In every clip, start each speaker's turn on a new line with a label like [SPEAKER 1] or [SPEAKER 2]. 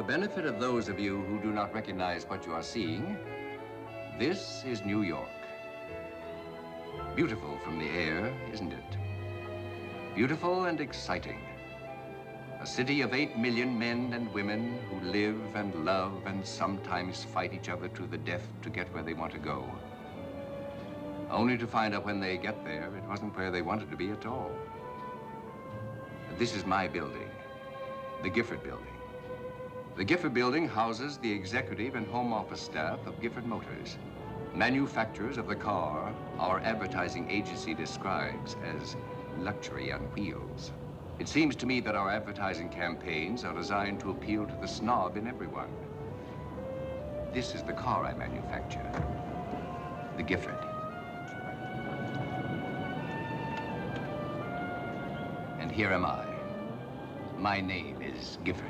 [SPEAKER 1] benefit of those of you who do not recognize what you are seeing, this is New York. Beautiful from the air, isn't it? Beautiful and exciting. A city of 8 million men and women who live and love and sometimes fight each other to the death to get where they want to go. Only to find out when they get there, it wasn't where they wanted to be at all. This is my building, the Gifford Building. The Gifford Building houses the executive and home office staff of Gifford Motors, manufacturers of the car our advertising agency describes as luxury on wheels. It seems to me that our advertising campaigns are designed to appeal to the snob in everyone. This is the car I manufacture, the Gifford. And here am I. My name is Gifford.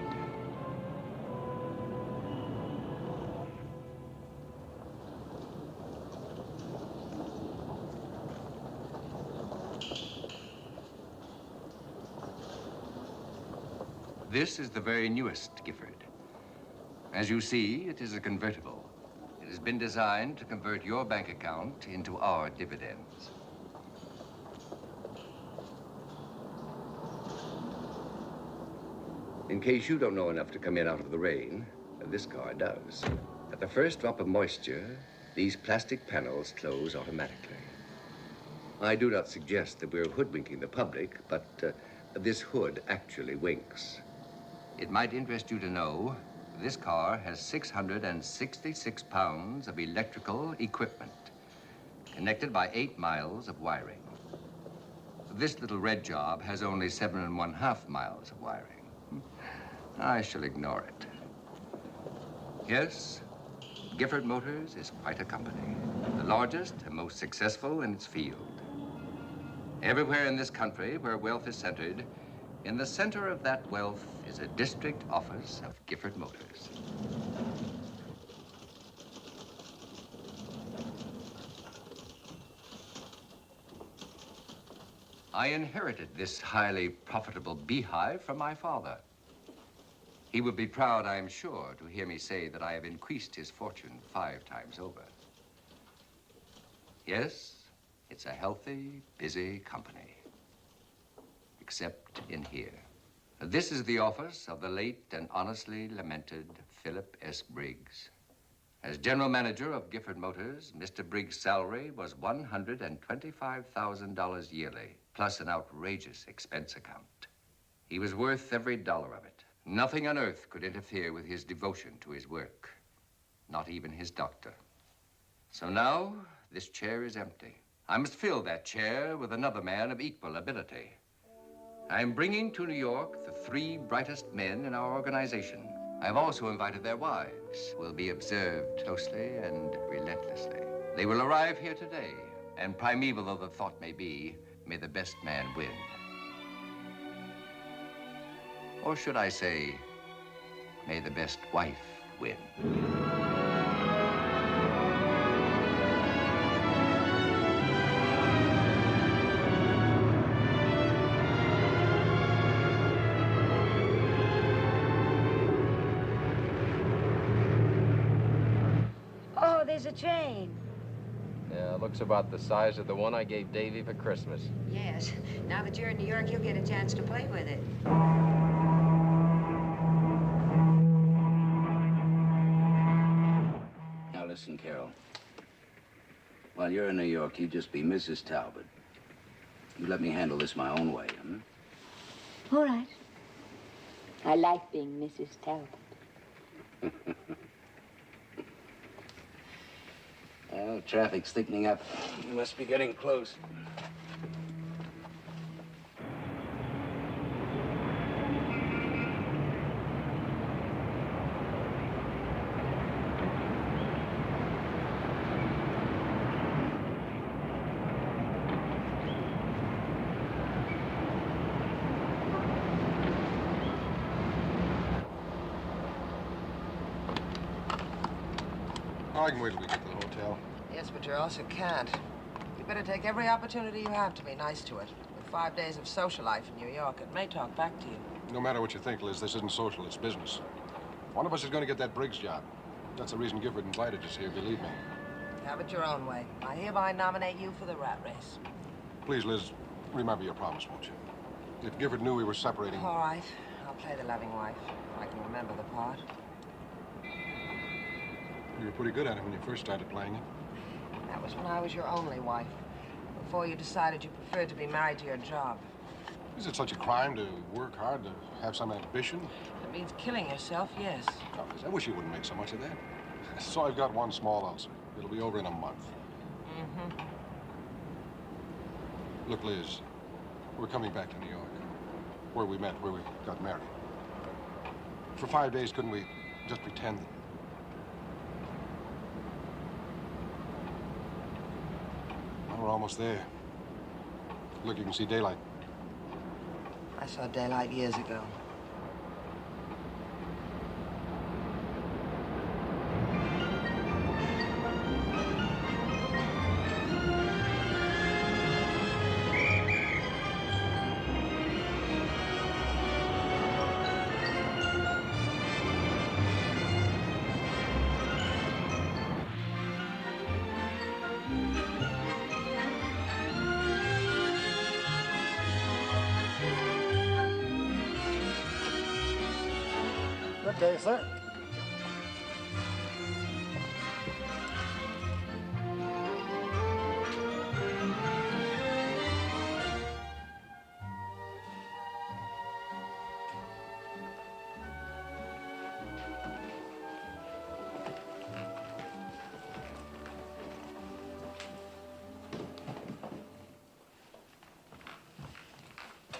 [SPEAKER 1] This is the very newest Gifford. As you see, it is a convertible. It has been designed to convert your bank account into our dividends. In case you don't know enough to come in out of the rain, this car does. At the first drop of moisture, these plastic panels close automatically. I do not suggest that we're hoodwinking the public, but this hood actually winks. It might interest you to know this car has 666 pounds of electrical equipment, connected by 8 miles of wiring. This little red job has only 7½ miles of wiring. I shall ignore it. Yes, Gifford Motors is quite a company, the largest and most successful in its field. Everywhere in this country where wealth is centered, in the center of that wealth is a district office of Gifford Motors. I inherited this highly profitable beehive from my father. He would be proud, I am sure, to hear me say that I have increased his fortune 5 times over. Yes, it's a healthy, busy company. Except in here. This is the office of the late and honestly lamented Philip S. Briggs. As general manager of Gifford Motors, Mr. Briggs' salary was $125,000 yearly, plus an outrageous expense account. He was worth every dollar of it. Nothing on earth could interfere with his devotion to his work, not even his doctor. So now, this chair is empty. I must fill that chair with another man of equal ability. I am bringing to New York the 3 brightest men in our organization. I have also invited their wives, who will be observed closely and relentlessly. They will arrive here today, and primeval though the thought may be, may the best man win. Or should I say, may the best wife win.
[SPEAKER 2] Oh, there's a chain.
[SPEAKER 3] Yeah, it looks about the size of the one I gave Davy for Christmas.
[SPEAKER 2] Yes. Now that you're in New York, you'll get a chance to play with it.
[SPEAKER 4] Now listen, Carol. While you're in New York, you just be Mrs. Talbot. You let me handle this my own way, hmm?
[SPEAKER 5] All right. I like being Mrs. Talbot.
[SPEAKER 4] Well, traffic's thickening up. We must be getting close.
[SPEAKER 6] I can wait till we get to the hotel.
[SPEAKER 7] Yes, but you also can't. You better take every opportunity you have to be nice to it. With 5 days of social life in New York, it may talk back to you.
[SPEAKER 6] No matter what you think, Liz, this isn't social, it's business. One of us is going to get that Briggs job. That's the reason Gifford invited us here, believe me.
[SPEAKER 7] Have it your own way. I hereby nominate you for the rat race.
[SPEAKER 6] Please, Liz, remember your promise, won't you? If Gifford knew we were separating...
[SPEAKER 7] All right. I'll play the loving wife. I can remember the part.
[SPEAKER 6] You were pretty good at it when you first started playing it.
[SPEAKER 7] That was when I was your only wife. Before you decided you preferred to be married to your job.
[SPEAKER 6] Is it such a crime to work hard, to have some ambition?
[SPEAKER 7] If it means killing yourself, yes.
[SPEAKER 6] Oh, Liz, I wish you wouldn't make so much of that. So I've got one small ulcer. It'll be over in a month.
[SPEAKER 7] Mm-hmm.
[SPEAKER 6] Look, Liz, we're coming back to New York. Where we met, where we got married. For 5 days, couldn't we just pretend that... Well, we're almost there. Look, you can see daylight.
[SPEAKER 7] I saw daylight years ago.
[SPEAKER 6] Good day, sir.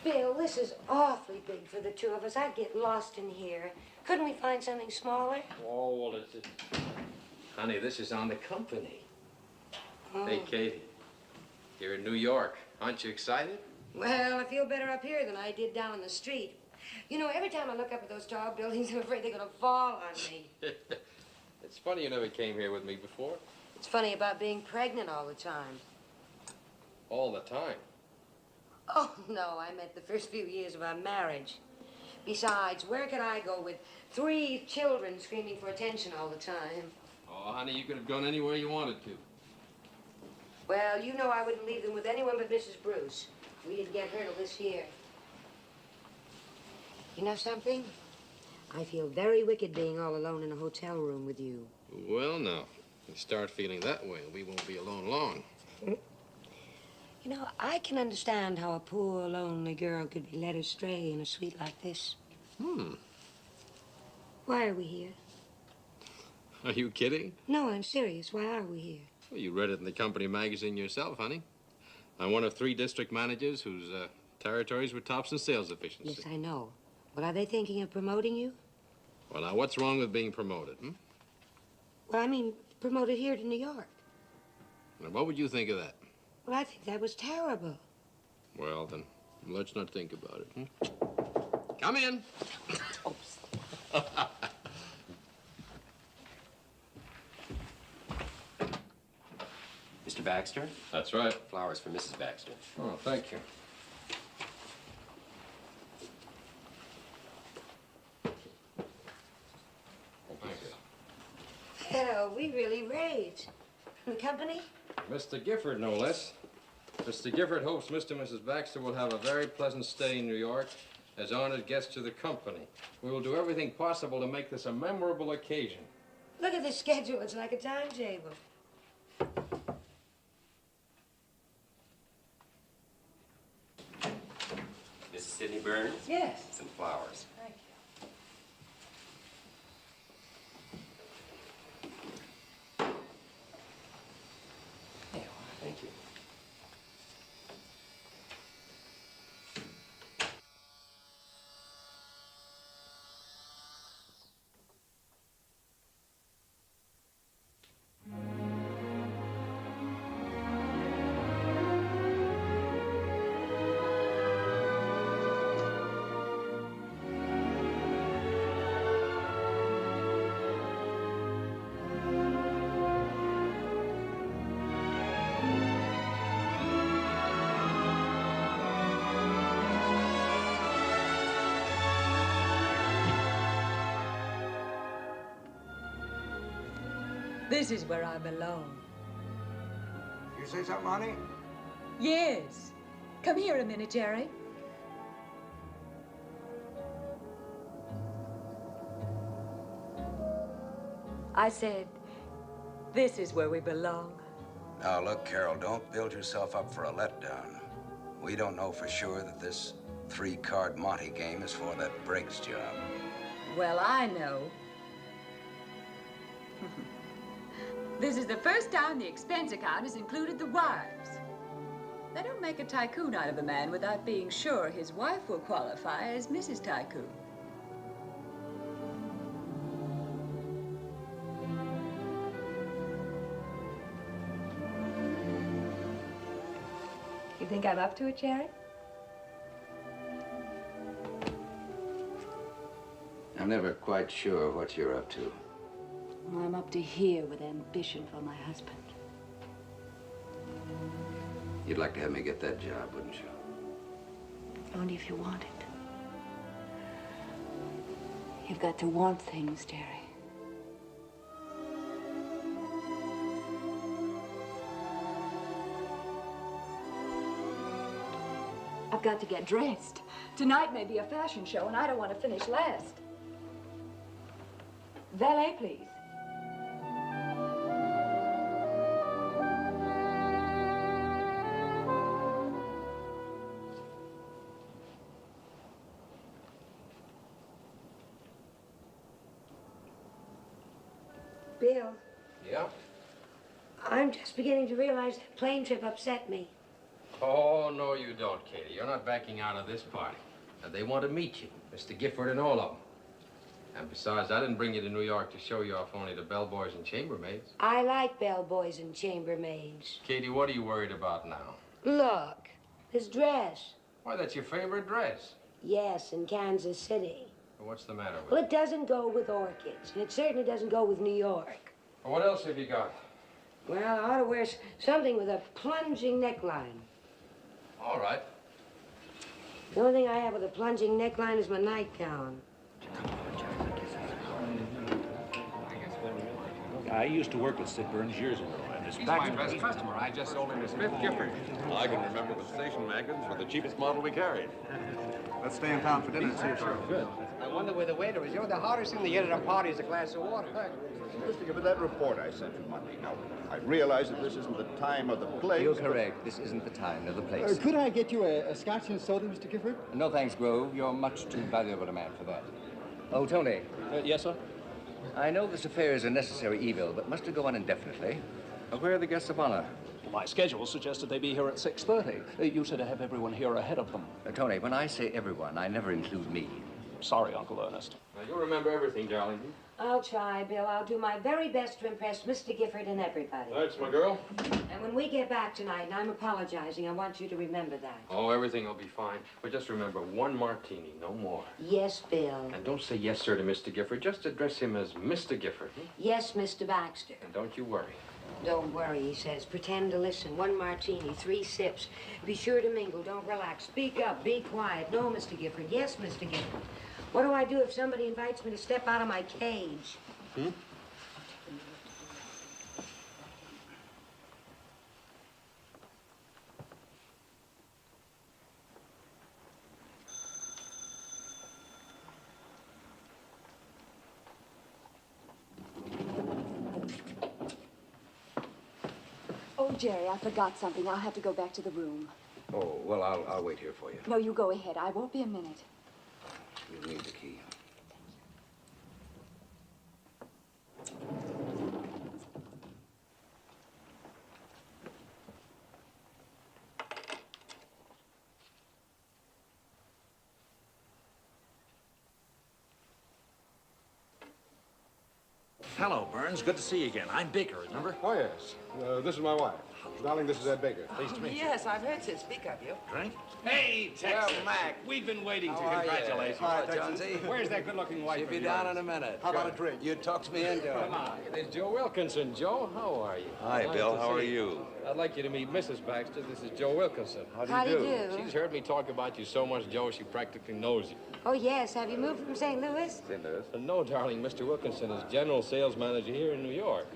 [SPEAKER 2] Bill, this is awfully big for the two of us. I'd get lost in here. Couldn't we find something smaller?
[SPEAKER 3] Oh, well, it's... Honey, this is on the company.
[SPEAKER 2] Oh.
[SPEAKER 3] Hey, Katie. You're in New York. Aren't you excited?
[SPEAKER 2] Well, I feel better up here than I did down the street. You know, every time I look up at those tall buildings, I'm afraid they're going to fall on me.
[SPEAKER 3] It's funny you never came here with me before.
[SPEAKER 2] It's funny about being pregnant all the time.
[SPEAKER 3] All the time.
[SPEAKER 2] Oh, no, I meant the first few years of our marriage. Besides, where could I go with 3 children screaming for attention all the time?
[SPEAKER 3] Oh, honey, you could have gone anywhere you wanted to.
[SPEAKER 2] Well, you know I wouldn't leave them with anyone but Mrs. Bruce. We didn't get her till this year. You know something? I feel very wicked being all alone in a hotel room with you.
[SPEAKER 3] Well, now, you start feeling that way, we won't be alone long.
[SPEAKER 2] You know, I can understand how a poor, lonely girl could be led astray in a suite like this. Why are we here?
[SPEAKER 3] Are you kidding?
[SPEAKER 2] No, I'm serious. Why are we here?
[SPEAKER 3] Well, you read it in the company magazine yourself, honey. I'm one of 3 district managers whose territories were tops in sales efficiency.
[SPEAKER 2] Yes, I know. Well, are they thinking of promoting you?
[SPEAKER 3] Well, now, what's wrong with being promoted,
[SPEAKER 2] Well, I mean, promoted here to New York.
[SPEAKER 3] Now, what would you think of that?
[SPEAKER 2] Well, I think that was terrible.
[SPEAKER 3] Well, then, let's not think about it, Come in.
[SPEAKER 8] Mr. Baxter?
[SPEAKER 3] That's right.
[SPEAKER 8] Flowers for Mrs. Baxter.
[SPEAKER 3] Oh, thank you. Thank you.
[SPEAKER 2] Hell, we really raved. The company?
[SPEAKER 3] Mr. Gifford, no less. Mr. Gifford hopes Mr. and Mrs. Baxter will have a very pleasant stay in New York as honored guests of the company. We will do everything possible to make this a memorable occasion.
[SPEAKER 2] Look at the schedule. It's like a timetable.
[SPEAKER 8] Mrs. Sidney Burns?
[SPEAKER 2] Yes.
[SPEAKER 8] Some flowers.
[SPEAKER 2] Thank you.
[SPEAKER 8] Thank you.
[SPEAKER 9] This is where I belong.
[SPEAKER 10] You say something, honey?
[SPEAKER 9] Yes. Come here a minute, Jerry. I said, this is where we belong.
[SPEAKER 4] Now, look, Carol, don't build yourself up for a letdown. We don't know for sure that this 3-card Monte game is for that Briggs job.
[SPEAKER 9] Well, I know. This is the first time the expense account has included the wives. They don't make a tycoon out of a man without being sure his wife will qualify as Mrs. Tycoon. You think I'm up to it, Jerry?
[SPEAKER 4] I'm never quite sure what you're up to.
[SPEAKER 5] Well, I'm up to here with ambition for my husband.
[SPEAKER 4] You'd like to have me get that job, wouldn't you?
[SPEAKER 5] Only if you want it. You've got to want things, Jerry. I've got to get dressed. Tonight may be a fashion show, and I don't want to finish last. Valet, please.
[SPEAKER 2] Bill,
[SPEAKER 3] Yeah?
[SPEAKER 2] I'm just beginning to realize that plane trip upset me.
[SPEAKER 3] Oh, no, you don't, Katie. You're not backing out of this party. And they want to meet you, Mr. Gifford and all of them. And besides, I didn't bring you to New York to show you off only to bellboys and chambermaids.
[SPEAKER 2] I like bellboys and chambermaids.
[SPEAKER 3] Katie, what are you worried about now?
[SPEAKER 2] Look, this dress.
[SPEAKER 3] Why, that's your favorite dress.
[SPEAKER 2] Yes, in Kansas City.
[SPEAKER 3] Well, what's the matter with
[SPEAKER 2] Well,
[SPEAKER 3] it?
[SPEAKER 2] it doesn't go with orchids, and it certainly doesn't go with New York.
[SPEAKER 3] Well, what else have you got?
[SPEAKER 2] Well, I ought to wear something with a plunging neckline.
[SPEAKER 3] All right.
[SPEAKER 2] The only thing I have with a plunging neckline is my nightgown.
[SPEAKER 11] I used to work with Sid Burns years ago, and this
[SPEAKER 12] He's my best customer. I just sold him his 5th Gifford.
[SPEAKER 13] I can remember the station wagons were the cheapest model we carried.
[SPEAKER 10] Let's stay in town for dinner and see if you're good.
[SPEAKER 12] I wonder where the waiter is. You're the hardest thing to get at a party is a glass of water.
[SPEAKER 14] Mr. Gifford, that report I sent you Monday. Now, I realize that this isn't the time or the place.
[SPEAKER 1] You're correct. This isn't the time nor the place.
[SPEAKER 15] Could I get you a scotch and soda, Mr. Gifford?
[SPEAKER 1] No thanks, Grove. You're much too valuable a man for that. Oh, Tony.
[SPEAKER 11] Yes, sir?
[SPEAKER 1] I know this affair is a necessary evil, but must it go on indefinitely? Where are the guests of honor?
[SPEAKER 11] My schedule suggested they be here at 6:30. You said to have everyone here ahead of them.
[SPEAKER 1] Tony, when I say everyone, I never include me.
[SPEAKER 11] Sorry, Uncle Ernest.
[SPEAKER 3] Now, you'll remember everything, darling.
[SPEAKER 2] I'll try, Bill. I'll do my very best to impress Mr. Gifford and everybody.
[SPEAKER 3] That's my girl.
[SPEAKER 2] And when we get back tonight, and I'm apologizing, I want you to remember that.
[SPEAKER 3] Oh, everything will be fine. But just remember, 1 martini, no more.
[SPEAKER 2] Yes, Bill.
[SPEAKER 3] And don't say yes, sir, to Mr. Gifford. Just address him as Mr. Gifford.
[SPEAKER 2] Yes, Mr. Baxter.
[SPEAKER 3] And don't you worry.
[SPEAKER 2] Don't worry, he says. Pretend to listen. 1 martini, 3 sips. Be sure to mingle. Don't relax. Speak up. Be quiet. No, Mr. Gifford. Yes, Mr. Gifford. What do I do if somebody invites me to step out of my cage?
[SPEAKER 5] Oh, Jerry, I forgot something. I'll have to go back to the room.
[SPEAKER 4] Oh, well, I'll wait here for you.
[SPEAKER 5] No, you go ahead. I won't be a minute.
[SPEAKER 4] You need the key.
[SPEAKER 11] Hello, Burns. Good to see you again. I'm Baker, remember?
[SPEAKER 6] Oh, yes. This is my wife. Darling, this is Ed Baker.
[SPEAKER 11] Pleased to meet you.
[SPEAKER 7] Yes, I've heard Sid speak of you.
[SPEAKER 11] Drink?
[SPEAKER 12] Hey, Texas Mac. We've been waiting to congratulate you.
[SPEAKER 10] Hi, Jonesy.
[SPEAKER 12] Where's that good-looking wife
[SPEAKER 4] She'll
[SPEAKER 12] of
[SPEAKER 4] be
[SPEAKER 12] yours?
[SPEAKER 4] down in a minute.
[SPEAKER 10] How about a drink?
[SPEAKER 4] You talked me into it.
[SPEAKER 3] Come on. There's Joe Wilkinson. Joe, how are you?
[SPEAKER 13] Hi,
[SPEAKER 3] Nice
[SPEAKER 13] Bill.
[SPEAKER 3] to
[SPEAKER 13] How
[SPEAKER 3] see
[SPEAKER 13] are you?
[SPEAKER 3] I'd like you to meet Mrs. Baxter. This is Joe Wilkinson.
[SPEAKER 2] How do you do?
[SPEAKER 3] She's heard me talk about you so much, Joe, she practically knows you.
[SPEAKER 2] Oh, yes. Have you moved from St. Louis?
[SPEAKER 3] No, darling, Mr. Wilkinson is general sales manager here in New York.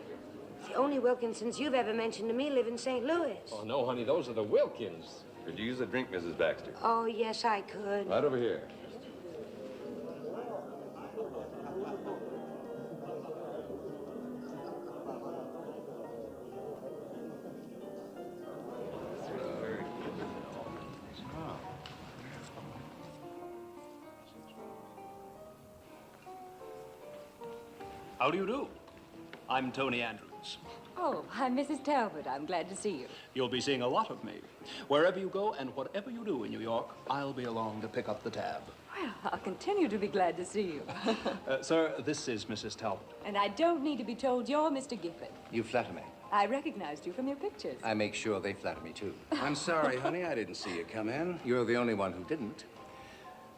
[SPEAKER 2] only Wilkinsons you've ever mentioned to me live in St. Louis.
[SPEAKER 3] Oh, no, honey, those are the Wilkins.
[SPEAKER 13] Could you use a drink, Mrs. Baxter?
[SPEAKER 2] Oh, yes, I could.
[SPEAKER 13] Right over here.
[SPEAKER 11] How do you do? I'm Tony Andrews.
[SPEAKER 9] Oh, I'm Mrs. Talbot. I'm glad to see you.
[SPEAKER 11] You'll be seeing a lot of me. Wherever you go and whatever you do in New York, I'll be along to pick up the tab.
[SPEAKER 9] Well, I'll continue to be glad to see you.
[SPEAKER 11] Sir, this is Mrs. Talbot.
[SPEAKER 9] And I don't need to be told you're Mr. Gifford.
[SPEAKER 1] You flatter me.
[SPEAKER 9] I recognized you from your pictures.
[SPEAKER 1] I make sure they flatter me, too.
[SPEAKER 4] I'm sorry, honey, I didn't see you come in.
[SPEAKER 1] You're the only one who didn't.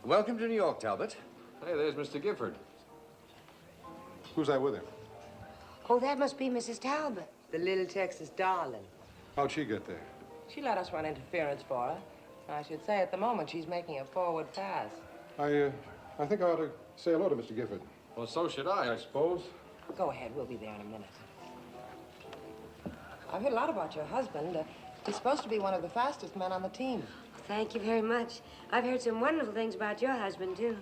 [SPEAKER 1] Welcome to New York, Talbot.
[SPEAKER 3] Hey, there's Mr. Gifford.
[SPEAKER 6] Who's that with him?
[SPEAKER 2] Oh, that must be Mrs. Talbot.
[SPEAKER 7] The little Texas darling.
[SPEAKER 6] How'd she get there?
[SPEAKER 7] She let us run interference for her. I should say at the moment she's making a forward pass.
[SPEAKER 6] I think I ought to say hello to Mr. Gifford.
[SPEAKER 3] Well, so should I suppose.
[SPEAKER 7] Go ahead, we'll be there in a minute. I've heard a lot about your husband. He's supposed to be one of the fastest men on the team.
[SPEAKER 2] Thank you very much. I've heard some wonderful things about your husband, too.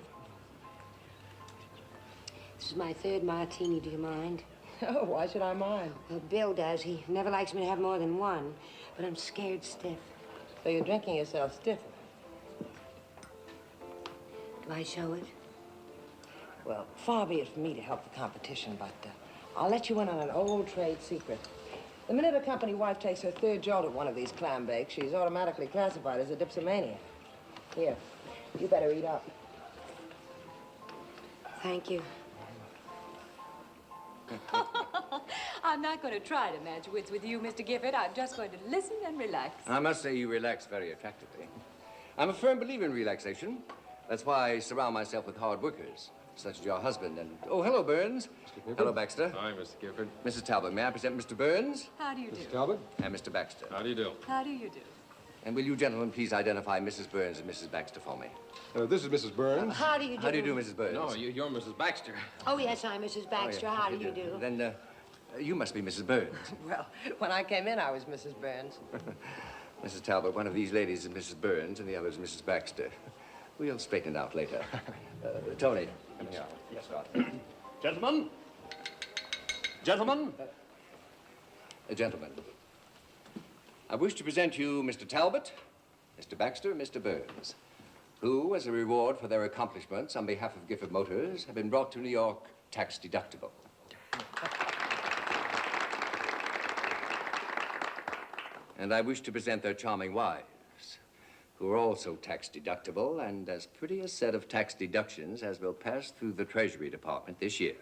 [SPEAKER 2] This is my third martini, do you mind?
[SPEAKER 7] Oh, why should I mind?
[SPEAKER 2] Well, Bill does. He never likes me to have more than one, but I'm scared stiff.
[SPEAKER 7] So you're drinking yourself stiffer?
[SPEAKER 2] Do I show it?
[SPEAKER 7] Well, far be it from me to help the competition, but I'll let you in on an old trade secret. The minute a company wife takes her third jolt at one of these clam bakes, she's automatically classified as a dipsomaniac. Here, you better eat up.
[SPEAKER 2] Thank you.
[SPEAKER 9] I'm not going to try to match wits with you, Mr. Gifford. I'm just going to listen and relax.
[SPEAKER 1] I must say you relax very attractively. I'm a firm believer in relaxation. That's why I surround myself with hard workers, such as your husband and... Oh, hello, Burns. Hello, Baxter.
[SPEAKER 3] Hi, Mr. Gifford.
[SPEAKER 1] Mrs. Talbot, may I present Mr. Burns?
[SPEAKER 9] How do you do?
[SPEAKER 6] Mrs. Talbot?
[SPEAKER 1] And Mr. Baxter.
[SPEAKER 3] How do you do?
[SPEAKER 9] How do you do?
[SPEAKER 1] And will you gentlemen please identify Mrs. Burns and Mrs. Baxter for me?
[SPEAKER 6] This is Mrs. Burns.
[SPEAKER 2] How do you do?
[SPEAKER 1] How do you do, Mrs. Burns?
[SPEAKER 3] No, you're Mrs. Baxter.
[SPEAKER 2] Oh, yes, I'm Mrs. Baxter.
[SPEAKER 1] Oh, yeah.
[SPEAKER 2] How do you do?
[SPEAKER 1] Then, you must be Mrs. Burns.
[SPEAKER 7] Well, when I came in, I was Mrs. Burns.
[SPEAKER 1] Mrs. Talbot, one of these ladies is Mrs. Burns and the other is Mrs. Baxter. We'll straighten it out later. Tony, come here.
[SPEAKER 11] Yes, sir. Gentlemen. Gentlemen.
[SPEAKER 1] Gentlemen, I wish to present you Mr. Talbot, Mr. Baxter, and Mr. Burns, who, as a reward for their accomplishments on behalf of Gifford Motors, have been brought to New York tax deductible. And I wish to present their charming wives, who are also tax deductible and as pretty a set of tax deductions as will pass through the Treasury Department this year.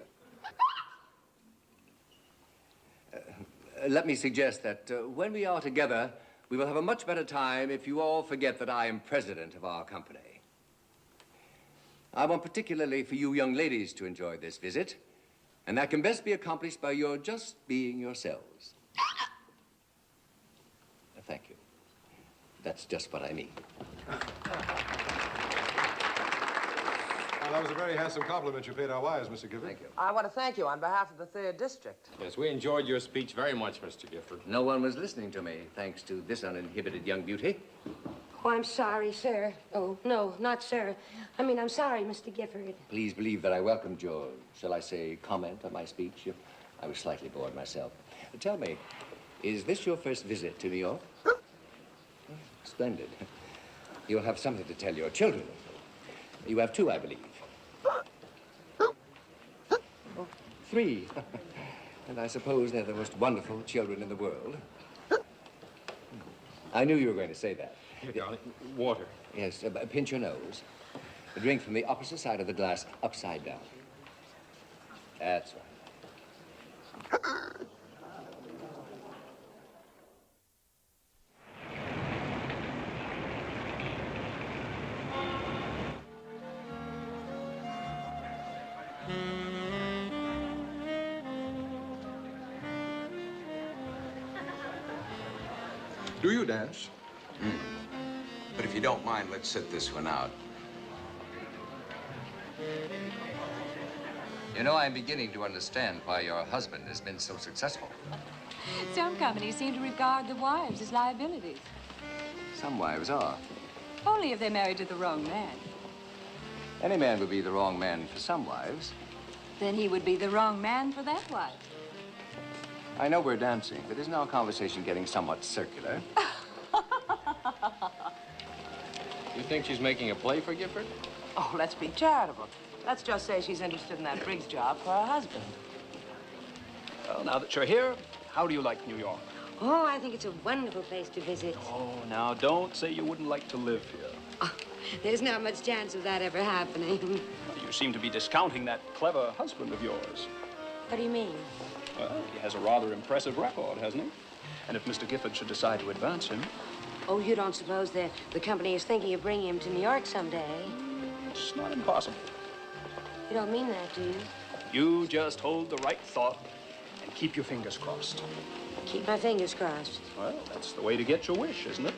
[SPEAKER 1] Let me suggest that when we are together, we will have a much better time if you all forget that I am president of our company. I want particularly for you young ladies to enjoy this visit, and that can best be accomplished by your just being yourselves. Thank you. That's just what I mean.
[SPEAKER 6] Well, that was a very handsome compliment you paid our wives, Mr. Gifford.
[SPEAKER 1] Thank you.
[SPEAKER 7] I want to thank you on behalf of the 3rd District.
[SPEAKER 3] Yes, we enjoyed your speech very much, Mr. Gifford.
[SPEAKER 1] No one was listening to me, thanks to this uninhibited young beauty.
[SPEAKER 2] Oh, I'm sorry, sir. Oh, no, not sir. I mean, I'm sorry, Mr. Gifford.
[SPEAKER 1] Please believe that I welcomed your, shall I say, comment on my speech. I was slightly bored myself. Tell me, is this your first visit to New York? Splendid. You'll have something to tell your children. You have 2, I believe. 3. And I suppose they're the most wonderful children in the world. I knew you were going to say that.
[SPEAKER 3] Here, darling. Water.
[SPEAKER 1] Yes, pinch your nose. Drink from the opposite side of the glass, upside down. That's right.
[SPEAKER 6] Do you dance?
[SPEAKER 4] But if you don't mind, let's sit this one out.
[SPEAKER 1] You know, I'm beginning to understand why your husband has been so successful.
[SPEAKER 9] Some companies seem to regard the wives as liabilities.
[SPEAKER 1] Some wives are.
[SPEAKER 9] Only if they're married to the wrong man.
[SPEAKER 1] Any man would be the wrong man for some wives.
[SPEAKER 9] Then he would be the wrong man for that wife.
[SPEAKER 1] I know we're dancing, but isn't our conversation getting somewhat circular?
[SPEAKER 3] You think she's making a play for Gifford?
[SPEAKER 7] Oh, let's be charitable. Let's just say she's interested in that Briggs job for her husband.
[SPEAKER 11] Well, now that you're here, how do you like New York?
[SPEAKER 2] Oh, I think it's a wonderful place to visit.
[SPEAKER 11] Oh, now, don't say you wouldn't like to live here.
[SPEAKER 2] Oh, there's not much chance of that ever happening.
[SPEAKER 11] You seem to be discounting that clever husband of yours.
[SPEAKER 2] What do you mean?
[SPEAKER 11] Well, he has a rather impressive record, hasn't he? And if Mr. Gifford should decide to advance him...
[SPEAKER 2] Oh, you don't suppose the company is thinking of bringing him to New York someday?
[SPEAKER 11] It's not impossible.
[SPEAKER 2] You don't mean that, do you?
[SPEAKER 11] You just hold the right thought and keep your fingers crossed.
[SPEAKER 2] Keep my fingers crossed.
[SPEAKER 11] Well, that's the way to get your wish, isn't it?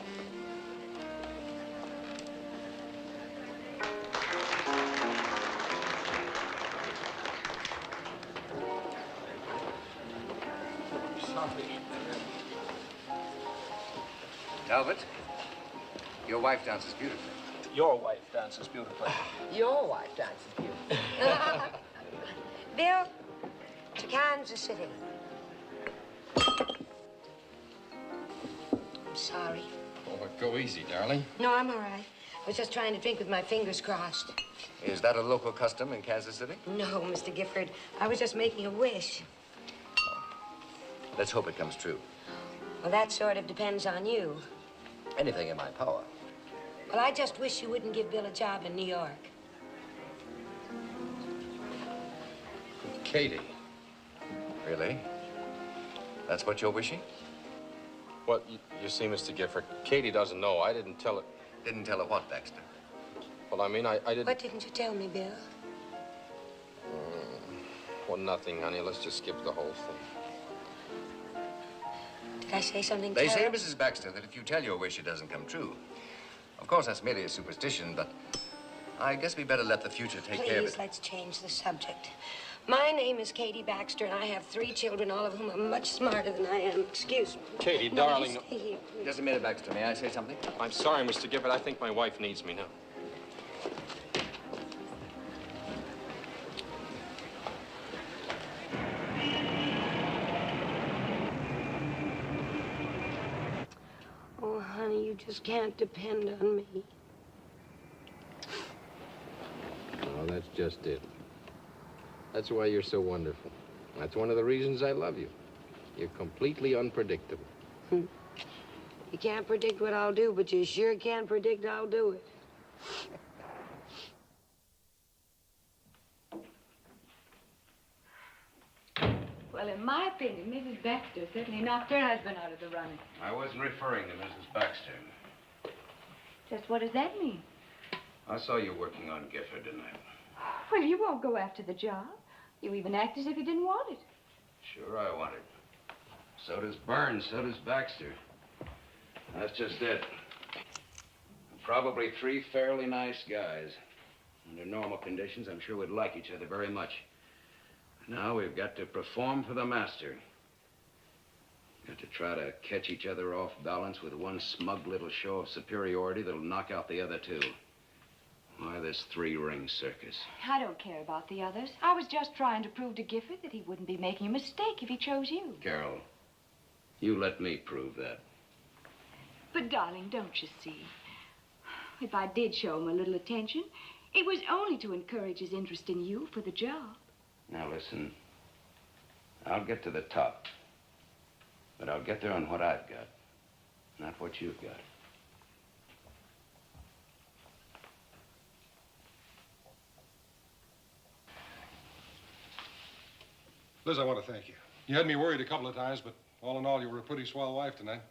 [SPEAKER 1] Talbot, your wife dances beautifully.
[SPEAKER 11] Your wife dances beautifully.
[SPEAKER 7] Your wife dances beautifully.
[SPEAKER 2] Bill, to Kansas City. I'm sorry.
[SPEAKER 3] Oh, go easy, darling.
[SPEAKER 2] No, I'm all right. I was just trying to drink with my fingers crossed.
[SPEAKER 1] Is that a local custom in Kansas City?
[SPEAKER 2] No, Mr. Gifford. I was just making a wish.
[SPEAKER 1] Let's hope it comes true.
[SPEAKER 2] Well, that sort of depends on you.
[SPEAKER 1] Anything in my power.
[SPEAKER 2] Well, I just wish you wouldn't give Bill a job in New York.
[SPEAKER 3] Katie.
[SPEAKER 1] Really? That's what you're wishing?
[SPEAKER 3] Well, you see, Mr. Gifford, Katie doesn't know. I didn't tell her.
[SPEAKER 1] Didn't tell her what, Baxter?
[SPEAKER 3] Well, I mean, I didn't...
[SPEAKER 2] What didn't you tell me, Bill?
[SPEAKER 3] Well, nothing, honey. Let's just skip the whole thing.
[SPEAKER 2] Did I say something
[SPEAKER 1] They say,
[SPEAKER 2] terrible?
[SPEAKER 1] Mrs. Baxter, that if you tell your wish, it doesn't come true. Of course, that's merely a superstition, but I guess we better let the future take care of
[SPEAKER 2] Please,
[SPEAKER 1] it.
[SPEAKER 2] let's change the subject. My name is Katie Baxter, and I have 3 children, all of whom are much smarter than I am. Excuse me.
[SPEAKER 3] Katie,
[SPEAKER 2] No,
[SPEAKER 3] darling.
[SPEAKER 2] you stay here, please.
[SPEAKER 1] Just a minute, Baxter. May I say something?
[SPEAKER 3] I'm sorry, Mr. Gifford. I think my wife needs me now.
[SPEAKER 2] Oh, honey, you just can't depend on me.
[SPEAKER 3] No, that's just it. That's why you're so wonderful. That's one of the reasons I love you. You're completely unpredictable.
[SPEAKER 2] You can't predict what I'll do, but you sure can predict I'll do it.
[SPEAKER 9] Well, in my opinion, Mrs. Baxter certainly knocked her husband out of the running.
[SPEAKER 4] I wasn't referring to Mrs. Baxter.
[SPEAKER 9] Just what does that mean?
[SPEAKER 4] I saw you working on Gifford tonight.
[SPEAKER 9] Well, you won't go after the job. You even act as if you didn't want it.
[SPEAKER 4] Sure I want it. So does Burns, so does Baxter. That's just it. Probably 3 fairly nice guys. Under normal conditions, I'm sure we'd like each other very much. Now we've got to perform for the master. Got to try to catch each other off balance with one smug little show of superiority that'll knock out the other 2. Why, this 3-ring circus?
[SPEAKER 9] I don't care about the others. I was just trying to prove to Gifford that he wouldn't be making a mistake if he chose you.
[SPEAKER 4] Carol, you let me prove that.
[SPEAKER 9] But, darling, don't you see? If I did show him a little attention, it was only to encourage his interest in you for the job.
[SPEAKER 4] Now, listen. I'll get to the top. But I'll get there on what I've got, not what you've got.
[SPEAKER 6] Liz, I want to thank you. You had me worried a couple of times, but all in all, you were a pretty swell wife tonight.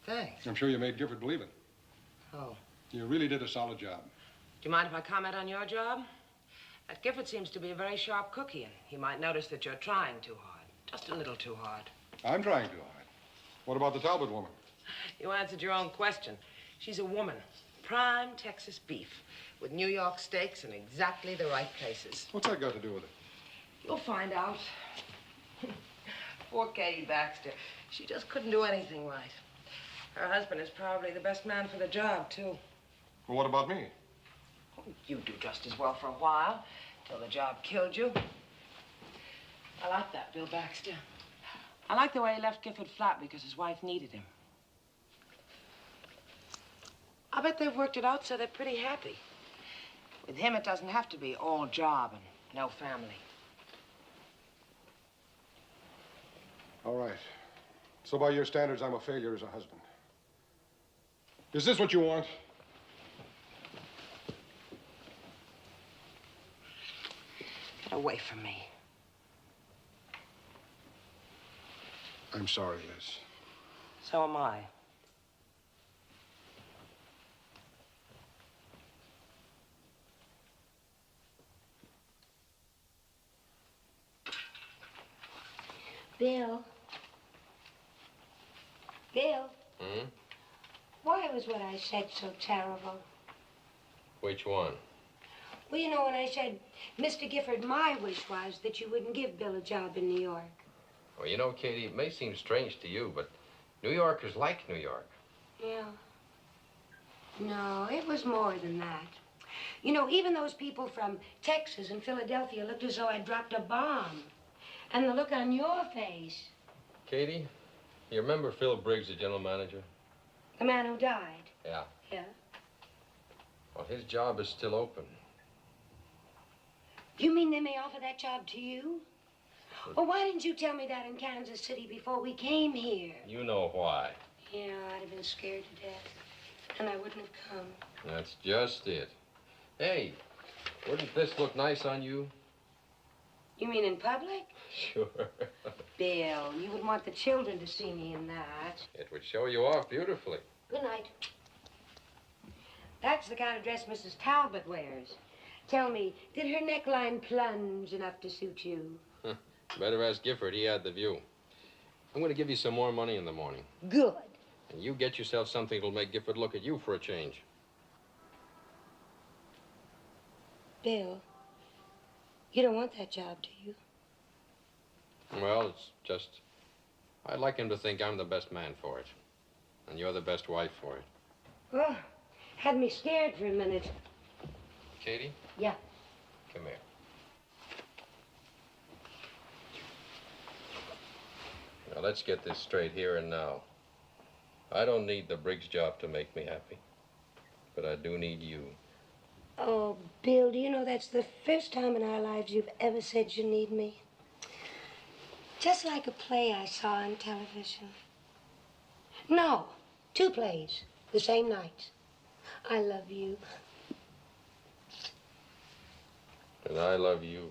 [SPEAKER 7] Thanks.
[SPEAKER 6] I'm sure you made Gifford believe it.
[SPEAKER 7] Oh.
[SPEAKER 6] You really did a solid job.
[SPEAKER 7] Do you mind if I comment on your job? That Gifford seems to be a very sharp cookie, and he might notice that you're trying too hard. Just a little too hard.
[SPEAKER 6] I'm trying too hard. What about the Talbot woman?
[SPEAKER 7] You answered your own question. She's a woman. Prime Texas beef, with New York steaks in exactly the right places.
[SPEAKER 6] What's that got to do with it?
[SPEAKER 7] You'll find out. poor Katie Baxter. She just couldn't do anything right. Her husband is probably the best man for the job, too.
[SPEAKER 6] Well, what about me?
[SPEAKER 7] Oh, you'd do just as well for a while, till the job killed you. I like that, Bill Baxter. I like the way he left Gifford flat because his wife needed him. I bet they've worked it out so they're pretty happy. With him, it doesn't have to be all job and no family.
[SPEAKER 6] All right. So by your standards, I'm a failure as a husband. Is this what you want?
[SPEAKER 7] Get away from me.
[SPEAKER 6] I'm sorry, Liz.
[SPEAKER 7] So am I.
[SPEAKER 2] Bill. Bill.
[SPEAKER 3] Hmm?
[SPEAKER 2] Why was what I said so terrible?
[SPEAKER 3] Which one?
[SPEAKER 2] Well, you know, when I said, Mr. Gifford, my wish was that you wouldn't give Bill a job in New York.
[SPEAKER 3] Well, you know, Katie, it may seem strange to you, but New Yorkers like New York.
[SPEAKER 2] Yeah. No, it was more than that. You know, even those people from Texas and Philadelphia looked as though I'd dropped a bomb. And the look on your face.
[SPEAKER 3] Katie, you remember Phil Briggs, the general manager?
[SPEAKER 2] The man who died.
[SPEAKER 3] Yeah.
[SPEAKER 2] Yeah.
[SPEAKER 3] Well, his job is still open.
[SPEAKER 2] You mean they may offer that job to you? Well, why didn't you tell me that in Kansas City before we came here?
[SPEAKER 3] You know why.
[SPEAKER 2] Yeah, I'd have been scared to death. And I wouldn't have come.
[SPEAKER 3] That's just it. Hey, wouldn't this look nice on you?
[SPEAKER 2] You mean in public?
[SPEAKER 3] Sure.
[SPEAKER 2] Bill, you would want the children to see me in that.
[SPEAKER 3] It would show you off beautifully.
[SPEAKER 2] Good night. That's the kind of dress Mrs. Talbot wears. Tell me, did her neckline plunge enough to suit you?
[SPEAKER 3] Better ask Gifford. He had the view. I'm going to give you some more money in the morning.
[SPEAKER 2] Good.
[SPEAKER 3] And you get yourself something that'll make Gifford look at you for a change.
[SPEAKER 2] Bill, you don't want that job, do you?
[SPEAKER 3] Well, it's just, I'd like him to think I'm the best man for it. And you're the best wife for it.
[SPEAKER 2] Oh, had me scared for a minute.
[SPEAKER 3] Katie?
[SPEAKER 2] Yeah.
[SPEAKER 3] Come here. Now, let's get this straight here and now. I don't need the Briggs job to make me happy. But I do need you.
[SPEAKER 2] Oh, Bill, do you know that's the first time in our lives you've ever said you need me? Just like a play I saw on television. No, 2 plays, the same night. I love you.
[SPEAKER 3] And I love you.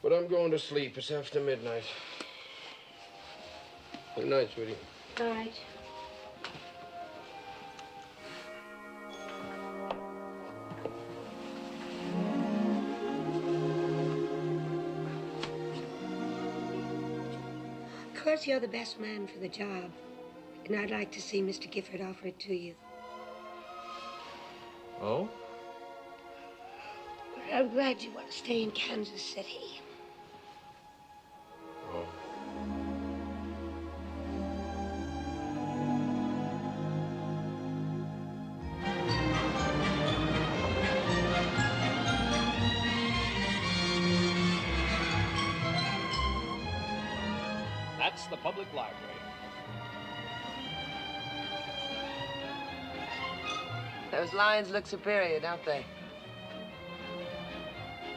[SPEAKER 3] But I'm going to sleep. It's after midnight. Good night, sweetie.
[SPEAKER 2] All right. Of course, you're the best man for the job. And I'd like to see Mr. Gifford offer it to you.
[SPEAKER 3] Oh?
[SPEAKER 2] But I'm glad you want to stay in Kansas City.
[SPEAKER 3] Oh.
[SPEAKER 11] That's the public library.
[SPEAKER 7] Those lions look superior, don't they?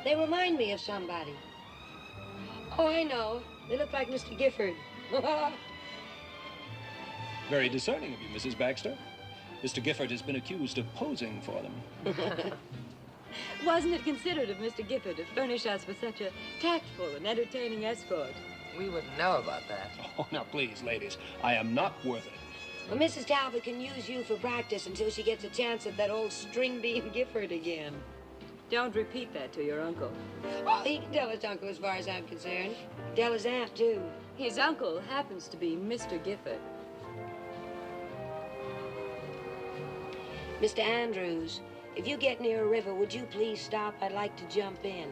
[SPEAKER 2] They remind me of somebody. Oh, I know. They look like Mr. Gifford.
[SPEAKER 11] Very discerning of you, Mrs. Baxter. Mr. Gifford has been accused of posing for them.
[SPEAKER 9] Wasn't it considerate of Mr. Gifford to furnish us with such a tactful and entertaining escort?
[SPEAKER 7] We wouldn't know about that.
[SPEAKER 11] Oh, now, please, ladies, I am not worth it.
[SPEAKER 2] Well, Mrs. Talbot can use you for practice until she gets a chance at that old string bean Gifford again.
[SPEAKER 9] Don't repeat that to your uncle.
[SPEAKER 2] Oh, he can tell his uncle as far as I'm concerned. Tell his aunt, too.
[SPEAKER 9] His uncle happens to be Mr. Gifford.
[SPEAKER 2] Mr. Andrews, If you get near a river, would you please stop? I'd like to jump in.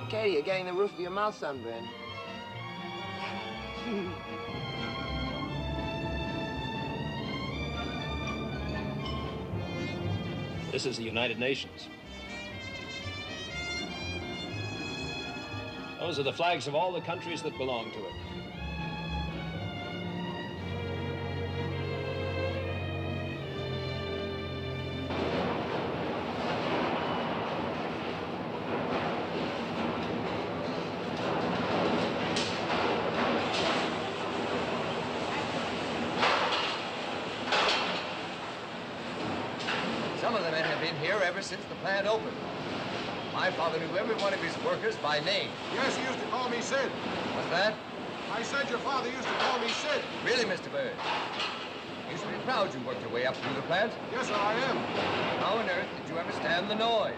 [SPEAKER 7] Katie, you're getting the roof of your mouth sunburned.
[SPEAKER 11] This is the United Nations. Those are the flags of all the countries that belong to it.
[SPEAKER 1] Some of the men have been here ever since the plant opened. My father knew every one of his workers by name.
[SPEAKER 6] Yes, he used to call me Sid.
[SPEAKER 1] What's that?
[SPEAKER 6] I said your father used to call me Sid.
[SPEAKER 1] Really, Mr. Bird? You should be proud you worked your way up through the plant.
[SPEAKER 6] Yes, sir, I am.
[SPEAKER 1] How on earth did you ever stand the noise?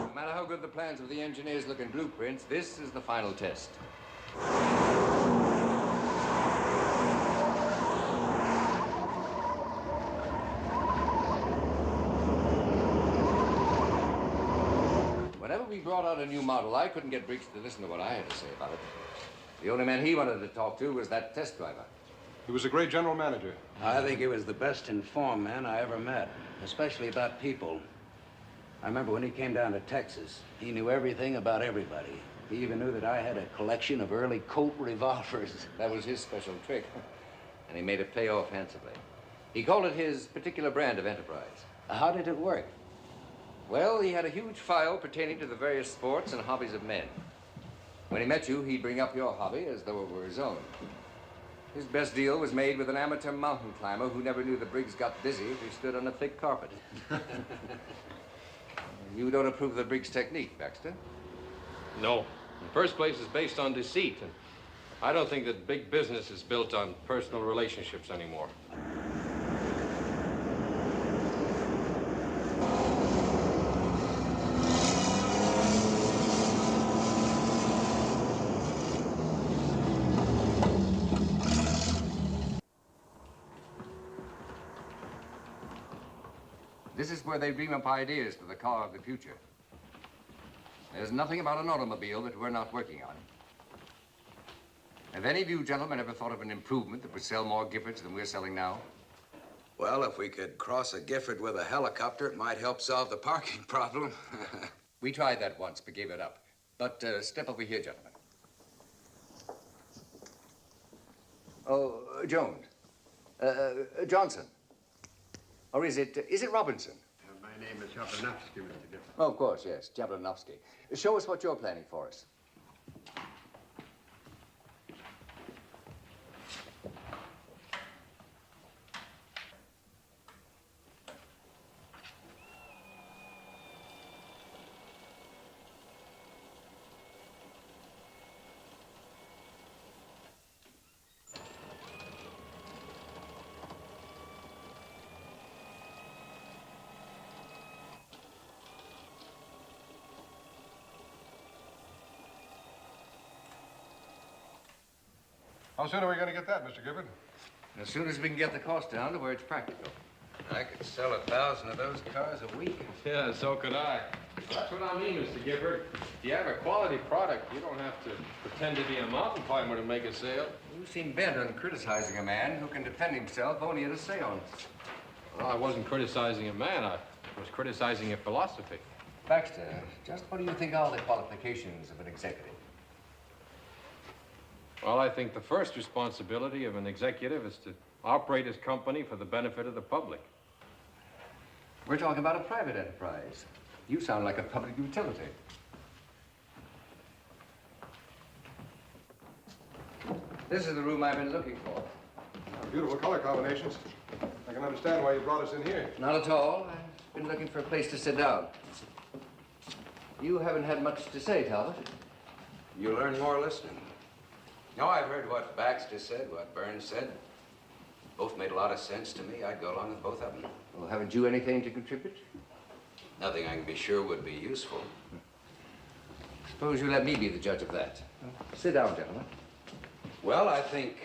[SPEAKER 1] No matter how good the plans of the engineers look in blueprints, this is the final test. Whenever we brought out a new model, I couldn't get Briggs to listen to what I had to say about it. The only man he wanted to talk to was that test driver.
[SPEAKER 6] He was a great general manager.
[SPEAKER 4] I think he was the best informed man I ever met, especially about people. I remember when he came down to Texas, he knew everything about everybody. He even knew that I had a collection of early Colt revolvers.
[SPEAKER 1] That was his special trick, and he made it pay off handsomely. He called it his particular brand of enterprise.
[SPEAKER 4] How did it work?
[SPEAKER 1] Well, he had a huge file pertaining to the various sports and hobbies of men. When he met you, he'd bring up your hobby as though it were his own. His best deal was made with an amateur mountain climber who never knew the Briggs got busy if he stood on a thick carpet. You don't approve of the Briggs technique, Baxter?
[SPEAKER 3] No. In the first place, it's based on deceit, and I don't think that big business is built on personal relationships anymore.
[SPEAKER 1] This is where they dream up ideas for the car of the future. There's nothing about an automobile that we're not working on. Have any of you gentlemen ever thought of an improvement that would sell more Giffords than we're selling now?
[SPEAKER 4] Well, if we could cross a Gifford with a helicopter, it might help solve the parking problem.
[SPEAKER 1] We tried that once, but gave it up. But step over here, gentlemen. Oh, Jones. Johnson. Or is it Robinson?
[SPEAKER 10] My name is Jablanovsky, Mr. Gifford.
[SPEAKER 1] Oh, of course, yes, Jablanovsky. Show us what you're planning for us.
[SPEAKER 6] How soon are we going to get that, Mr. Gifford?
[SPEAKER 1] As soon as we can get the cost down to where it's practical.
[SPEAKER 4] I could sell 1,000 of those cars a week.
[SPEAKER 3] Yeah, so could I. That's what I mean, Mr. Gifford. If you have a quality product, you don't have to pretend to be a mountain climber to make a sale.
[SPEAKER 1] You seem bent on criticizing a man who can defend himself only at a seance.
[SPEAKER 3] Well, I wasn't criticizing a man. I was criticizing a philosophy.
[SPEAKER 1] Baxter, just what do you think are the qualifications of an executive?
[SPEAKER 3] Well, I think the first responsibility of an executive is to operate his company for the benefit of the public.
[SPEAKER 1] We're talking about a private enterprise. You sound like a public utility. This is the room I've been looking for.
[SPEAKER 6] Beautiful color combinations. I can understand why you brought us in here.
[SPEAKER 1] Not at all. I've been looking for a place to sit down. You haven't had much to say, Talbot.
[SPEAKER 4] You learn more listening. No, I've heard what Baxter said, what Burns said. Both made a lot of sense to me. I'd go along with both of them.
[SPEAKER 1] Well, haven't you anything to contribute?
[SPEAKER 4] Nothing I can be sure would be useful.
[SPEAKER 1] Suppose you let me be the judge of that. Sit down, gentlemen.
[SPEAKER 4] Well, I think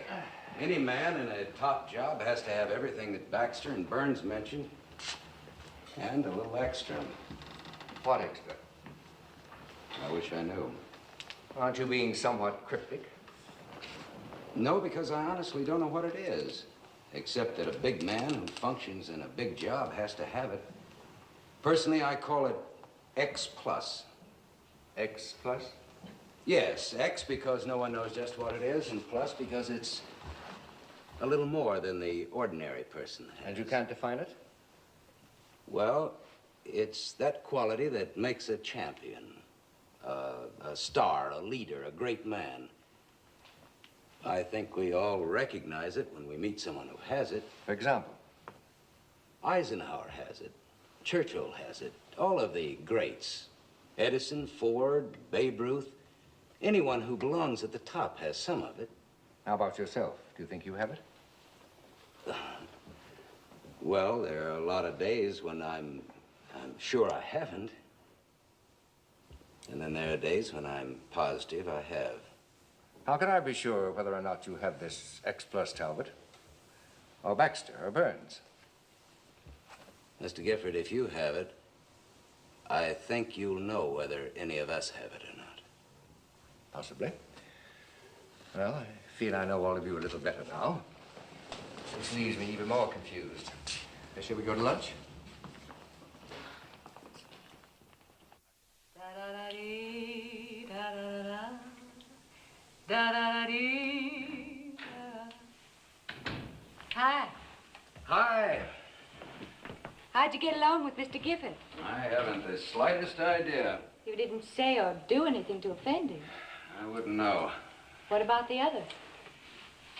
[SPEAKER 4] any man in a top job has to have everything that Baxter and Burns mentioned, and a little extra.
[SPEAKER 1] What extra?
[SPEAKER 4] I wish I knew.
[SPEAKER 1] Aren't you being somewhat cryptic?
[SPEAKER 4] No, because I honestly don't know what it is, except that a big man who functions in a big job has to have it. Personally, I call it X plus.
[SPEAKER 1] X plus?
[SPEAKER 4] Yes, X because no one knows just what it is, and plus because it's a little more than the ordinary person has.
[SPEAKER 1] And you can't define it?
[SPEAKER 4] Well, it's that quality that makes a champion, a star, a leader, a great man. I think we all recognize it when we meet someone who has it.
[SPEAKER 1] For example?
[SPEAKER 4] Eisenhower has it. Churchill has it. All of the greats. Edison, Ford, Babe Ruth. Anyone who belongs at the top has some of it.
[SPEAKER 1] How about yourself? Do you think you have it?
[SPEAKER 4] Well, there are a lot of days when I'm sure I haven't. And then there are days when I'm positive I have.
[SPEAKER 1] How can I be sure whether or not you have this X plus, Talbot? Or Baxter, or Burns?
[SPEAKER 4] Mr. Gifford, if you have it, I think you'll know whether any of us have it or not.
[SPEAKER 1] Possibly. Well, I feel I know all of you a little better now. This leaves me even more confused. Shall we go to lunch?
[SPEAKER 9] Hi.
[SPEAKER 4] Hi.
[SPEAKER 9] How'd you get along with Mr. Gifford?
[SPEAKER 4] I haven't the slightest idea.
[SPEAKER 9] You didn't say or do anything to offend him.
[SPEAKER 4] I wouldn't know.
[SPEAKER 9] What about the others?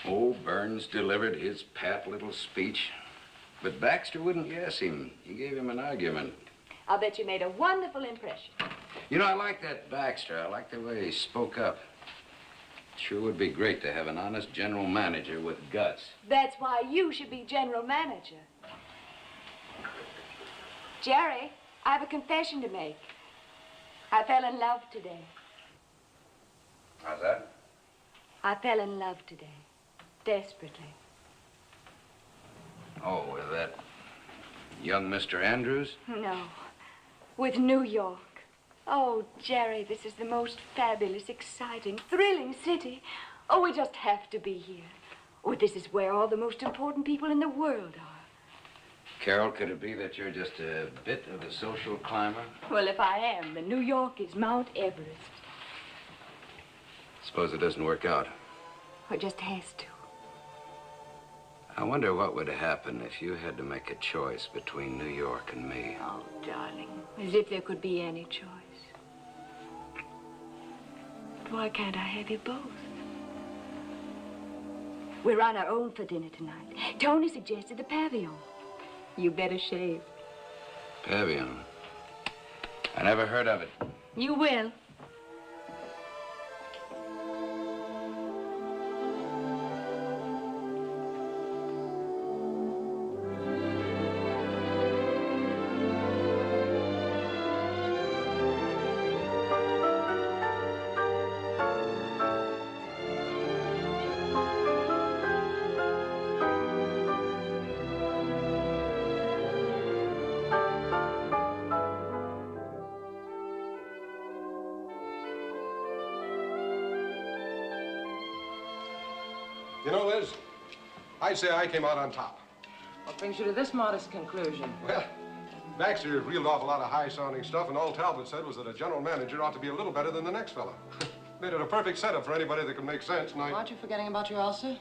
[SPEAKER 4] Oh, Burns delivered his pat little speech. But Baxter wouldn't guess him. He gave him an argument.
[SPEAKER 9] I'll bet you made a wonderful impression.
[SPEAKER 4] You know, I like that Baxter. I like the way he spoke up. Sure would be great to have an honest general manager with guts.
[SPEAKER 9] That's why you should be general manager. Jerry, I have a confession to make. I fell in love today.
[SPEAKER 4] How's that?
[SPEAKER 9] I fell in love today. Desperately.
[SPEAKER 4] Oh, with that young Mr. Andrews?
[SPEAKER 9] No. With New York. Oh, Jerry, this is the most fabulous, exciting, thrilling city. Oh, we just have to be here. Oh, this is where all the most important people in the world are.
[SPEAKER 4] Carol, could it be that you're just a bit of a social climber?
[SPEAKER 9] Well, if I am, then New York is Mount Everest.
[SPEAKER 4] Suppose it doesn't work out.
[SPEAKER 9] It just has to.
[SPEAKER 4] I wonder what would happen if you had to make a choice between New York and me.
[SPEAKER 9] Oh, darling, as if there could be any choice. But why can't I have you both? We're on our own for dinner tonight. Tony suggested the Pavillon. You better shave.
[SPEAKER 4] Pavillon? I never heard of it.
[SPEAKER 9] You will.
[SPEAKER 6] You know, Liz, I'd say I came out on top.
[SPEAKER 7] What brings you to this modest conclusion?
[SPEAKER 6] Well, Baxter reeled off a lot of high-sounding stuff, and all Talbot said was that a general manager ought to be a little better than the next fellow. Made it a perfect setup for anybody that could make sense, and
[SPEAKER 7] Aren't you forgetting about your ulcer?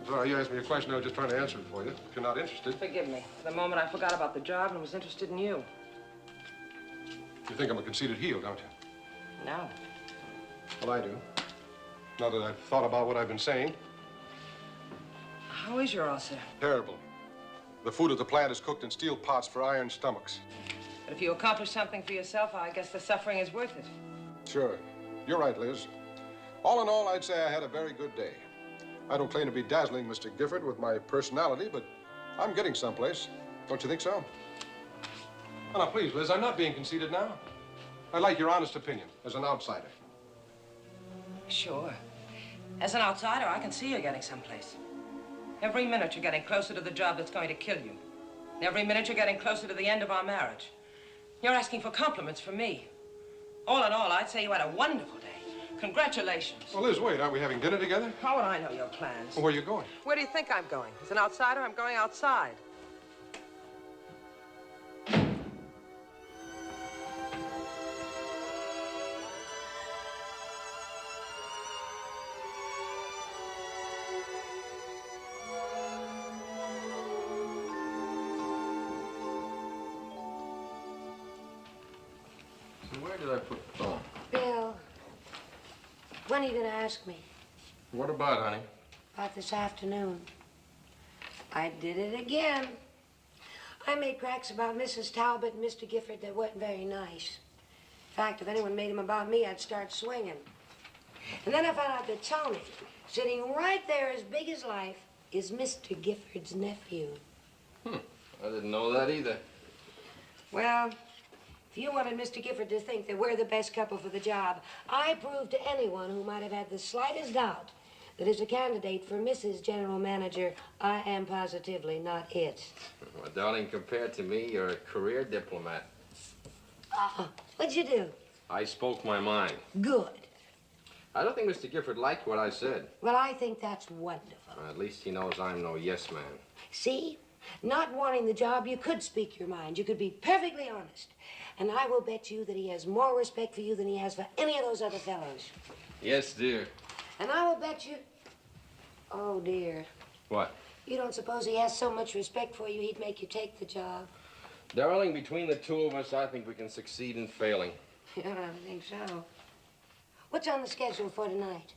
[SPEAKER 6] Sorry, you asked me a question. I was just trying to answer it for you. If you're not interested.
[SPEAKER 7] Forgive me. For the moment, I forgot about the job and was interested in you.
[SPEAKER 6] You think I'm a conceited heel, don't you?
[SPEAKER 7] No.
[SPEAKER 6] Well, I do. Now that I've thought about what I've been saying.
[SPEAKER 7] How is your ulcer?
[SPEAKER 6] Terrible. The food at the plant is cooked in steel pots for iron stomachs.
[SPEAKER 7] But if you accomplish something for yourself, I guess the suffering is worth it.
[SPEAKER 6] Sure. You're right, Liz. All in all, I'd say I had a very good day. I don't claim to be dazzling, Mr. Gifford, with my personality, but I'm getting someplace. Don't you think so? Oh, now, please, Liz, I'm not being conceited now. I'd like your honest opinion as an outsider.
[SPEAKER 7] Sure. As an outsider, I can see you're getting someplace. Every minute you're getting closer to the job that's going to kill you. Every minute you're getting closer to the end of our marriage. You're asking for compliments from me. All in all, I'd say you had a wonderful day. Congratulations.
[SPEAKER 6] Well, Liz, wait, aren't we having dinner together?
[SPEAKER 7] How would I know your plans?
[SPEAKER 6] Well, where are you going?
[SPEAKER 7] Where do you think I'm going? As an outsider, I'm going outside.
[SPEAKER 3] Where did I put the phone?
[SPEAKER 2] Bill, when are you going to ask me?
[SPEAKER 3] What about, honey?
[SPEAKER 2] About this afternoon. I did it again. I made cracks about Mrs. Talbot and Mr. Gifford that weren't very nice. In fact, if anyone made them about me, I'd start swinging. And then I found out that Tony, sitting right there as big as life, is Mr. Gifford's nephew.
[SPEAKER 3] I didn't know that either.
[SPEAKER 2] Well, if you wanted Mr. Gifford to think that we're the best couple for the job, I proved to anyone who might have had the slightest doubt that as a candidate for Mrs. General Manager, I am positively not it.
[SPEAKER 3] Well, darling, compared to me, you're a career diplomat.
[SPEAKER 2] What'd you do?
[SPEAKER 3] I spoke my mind.
[SPEAKER 2] Good.
[SPEAKER 3] I don't think Mr. Gifford liked what I said.
[SPEAKER 2] Well, I think that's wonderful.
[SPEAKER 3] At least he knows I'm no yes man.
[SPEAKER 2] See? Not wanting the job, you could speak your mind. You could be perfectly honest. And I will bet you that he has more respect for you than he has for any of those other fellows.
[SPEAKER 3] Yes, dear.
[SPEAKER 2] And I will bet you... Oh, dear.
[SPEAKER 3] What?
[SPEAKER 2] You don't suppose he has so much respect for you he'd make you take the job?
[SPEAKER 3] Darling, between the two of us, I think we can succeed in failing.
[SPEAKER 2] Yeah, I think so. What's on the schedule for tonight?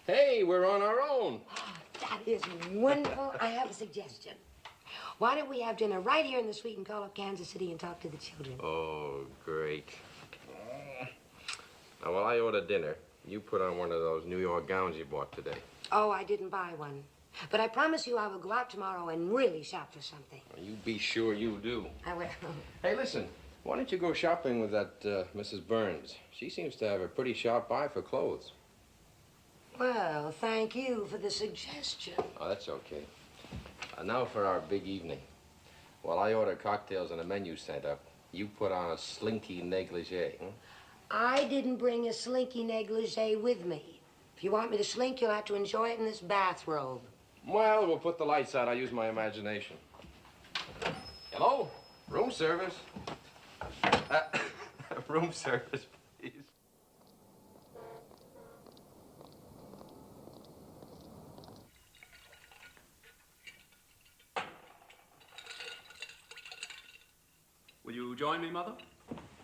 [SPEAKER 3] Hey, we're on our own.
[SPEAKER 2] Oh, that is wonderful. I have a suggestion. Why don't we have dinner right here in the suite and call up Kansas City and talk to the children?
[SPEAKER 3] Oh, great. Now, while I order dinner, you put on one of those New York gowns you bought today.
[SPEAKER 2] Oh, I didn't buy one. But I promise you I will go out tomorrow and really shop for something.
[SPEAKER 3] You be sure you do.
[SPEAKER 2] I will.
[SPEAKER 3] Hey, listen, why don't you go shopping with that Mrs. Burns? She seems to have a pretty sharp eye for clothes.
[SPEAKER 2] Well, thank you for the suggestion.
[SPEAKER 3] Oh, that's okay. Now for our big evening. While I order cocktails and a menu sent up, you put on a slinky negligee.
[SPEAKER 2] I didn't bring a slinky negligee with me. If you want me to slink, you'll have to enjoy it in this bathrobe.
[SPEAKER 3] Well, we'll put the lights out. I'll use my imagination. Hello? Room service? Room service, please.
[SPEAKER 11] Will you join me, Mother?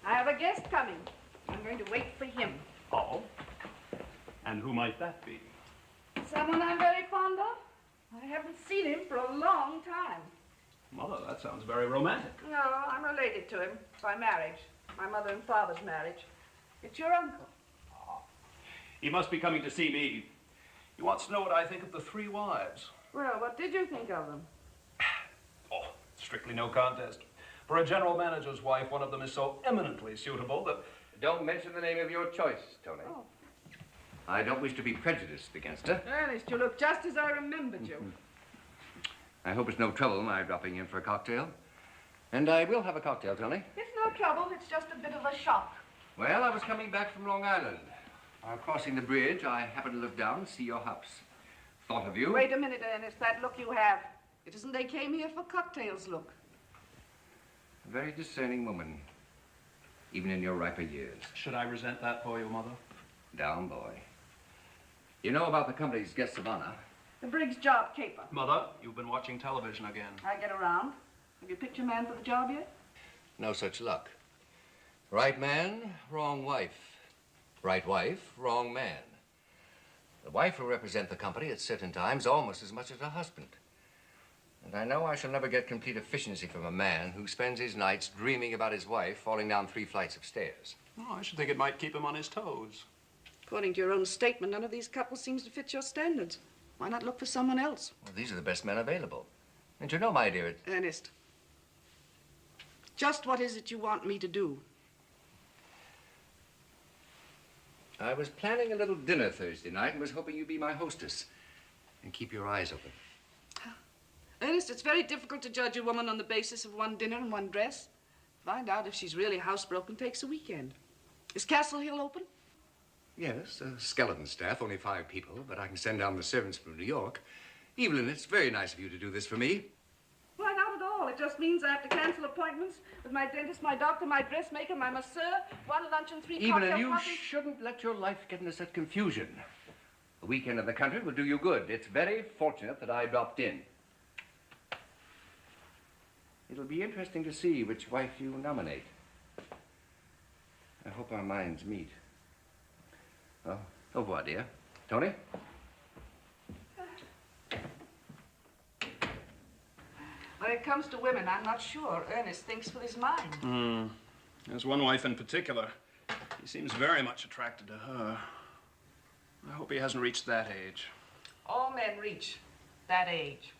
[SPEAKER 16] I have a guest coming. I'm going to wait for him.
[SPEAKER 11] Oh? And who might that be?
[SPEAKER 16] Someone I'm very fond of. I haven't seen him for a long time.
[SPEAKER 11] Mother, that sounds very romantic.
[SPEAKER 16] No, I'm related to him by marriage. My mother and father's marriage. It's your uncle.
[SPEAKER 11] Oh. He must be coming to see me. He wants to know what I think of the three wives.
[SPEAKER 16] Well, what did you think of them?
[SPEAKER 11] Oh, strictly no contest. For a general manager's wife, one of them is so eminently suitable that...
[SPEAKER 1] Don't mention the name of your choice, Tony.
[SPEAKER 16] Oh.
[SPEAKER 1] I don't wish to be prejudiced against her.
[SPEAKER 16] Ernest, you look just as I remembered you.
[SPEAKER 1] I hope it's no trouble my dropping in for a cocktail. And I will have a cocktail, Tony.
[SPEAKER 16] It's no trouble. It's just a bit of a shock.
[SPEAKER 1] Well, I was coming back from Long Island. While crossing the bridge, I happened to look down and see your house. Thought of you.
[SPEAKER 16] Wait a minute, Ernest. That look you have. It isn't they came here for cocktails look.
[SPEAKER 1] A very discerning woman, even in your riper years.
[SPEAKER 11] Should I resent that for you, Mother?
[SPEAKER 1] Down, boy. You know about the company's guests of honor?
[SPEAKER 16] The Briggs job caper.
[SPEAKER 11] Mother, you've been watching television again.
[SPEAKER 16] I get around. Have you picked your man for the job yet?
[SPEAKER 1] No such luck. Right man, wrong wife. Right wife, wrong man. The wife will represent the company at certain times almost as much as her husband. And I know I shall never get complete efficiency from a man who spends his nights dreaming about his wife falling down 3 flights of stairs.
[SPEAKER 11] Oh, I should think it might keep him on his toes.
[SPEAKER 16] According to your own statement, none of these couples seems to fit your standards. Why not look for someone else?
[SPEAKER 1] Well, these are the best men available. And you know, my dear,
[SPEAKER 16] Ernest, just what is it you want me to do?
[SPEAKER 1] I was planning a little dinner Thursday night and was hoping you'd be my hostess. And keep your eyes open.
[SPEAKER 16] Ernest, it's very difficult to judge a woman on the basis of one dinner and one dress. Find out if she's really housebroken takes a weekend. Is Castle Hill open?
[SPEAKER 1] Yes, a skeleton staff, only 5 people, but I can send down the servants from New York. Evelyn, it's very nice of you to do this for me.
[SPEAKER 16] Why, not at all. It just means I have to cancel appointments with my dentist, my doctor, my dressmaker, my masseur, 1 lunch and 3 cocktail
[SPEAKER 1] Evelyn, you
[SPEAKER 16] parties.
[SPEAKER 1] shouldn't let your life get into such confusion. A weekend in the country will do you good. It's very fortunate that I dropped in. It'll be interesting to see which wife you nominate. I hope our minds meet. Well, au revoir, dear. Tony?
[SPEAKER 16] When it comes to women, I'm not sure Ernest thinks with his mind.
[SPEAKER 11] There's one wife in particular. He seems very much attracted to her. I hope he hasn't reached that age.
[SPEAKER 16] All men reach that age.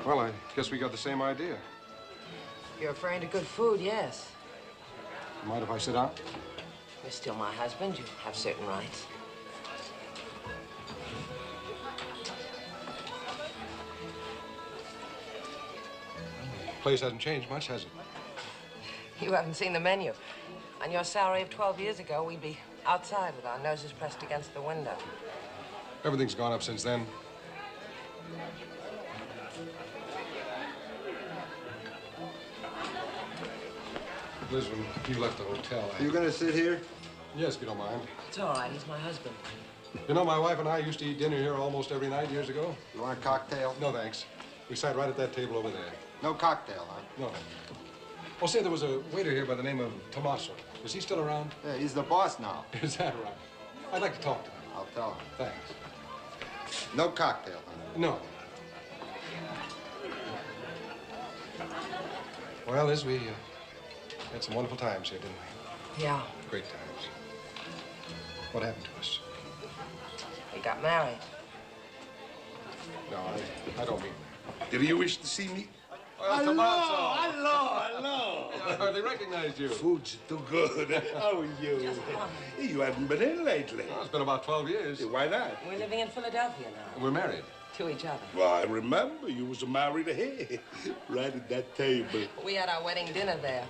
[SPEAKER 6] Well, I guess we got the same idea.
[SPEAKER 7] You're referring to good food, yes.
[SPEAKER 6] Mind if I sit down?
[SPEAKER 7] You're still my husband. You have certain rights.
[SPEAKER 6] The place hasn't changed much, has it?
[SPEAKER 7] You haven't seen the menu. On your salary of 12 years ago, we'd be outside with our noses pressed against the window.
[SPEAKER 6] Everything's gone up since then. Liz, when you left the hotel,
[SPEAKER 15] You gonna sit here?
[SPEAKER 6] Yes, if you don't mind.
[SPEAKER 7] It's all right. He's my husband.
[SPEAKER 6] You know, my wife and I used to eat dinner here almost every night years ago.
[SPEAKER 15] You want a cocktail?
[SPEAKER 6] No, thanks. We sat right at that table over there.
[SPEAKER 15] No cocktail, huh?
[SPEAKER 6] No. Well, say, there was a waiter here by the name of Tommaso. Is he still around?
[SPEAKER 15] Yeah, he's the boss now.
[SPEAKER 6] Is that right? I'd like to talk to him.
[SPEAKER 15] I'll tell him.
[SPEAKER 6] Thanks.
[SPEAKER 15] No cocktail, huh?
[SPEAKER 6] No. Well, Liz, we had some wonderful times here, didn't we?
[SPEAKER 7] Yeah.
[SPEAKER 6] Great times. What happened to us?
[SPEAKER 7] We got married.
[SPEAKER 6] No, I don't mean that.
[SPEAKER 17] Do you wish to see me?
[SPEAKER 6] Well, Tommaso.
[SPEAKER 17] Hello.
[SPEAKER 6] I hardly recognized you.
[SPEAKER 17] Food's too good. How are you? You haven't been in lately.
[SPEAKER 6] Well, it's been about 12 years.
[SPEAKER 17] Why not?
[SPEAKER 7] We're living in Philadelphia now.
[SPEAKER 6] We're married.
[SPEAKER 7] To each other.
[SPEAKER 17] Well, I remember you was married here, right at that table.
[SPEAKER 7] We had our wedding dinner there.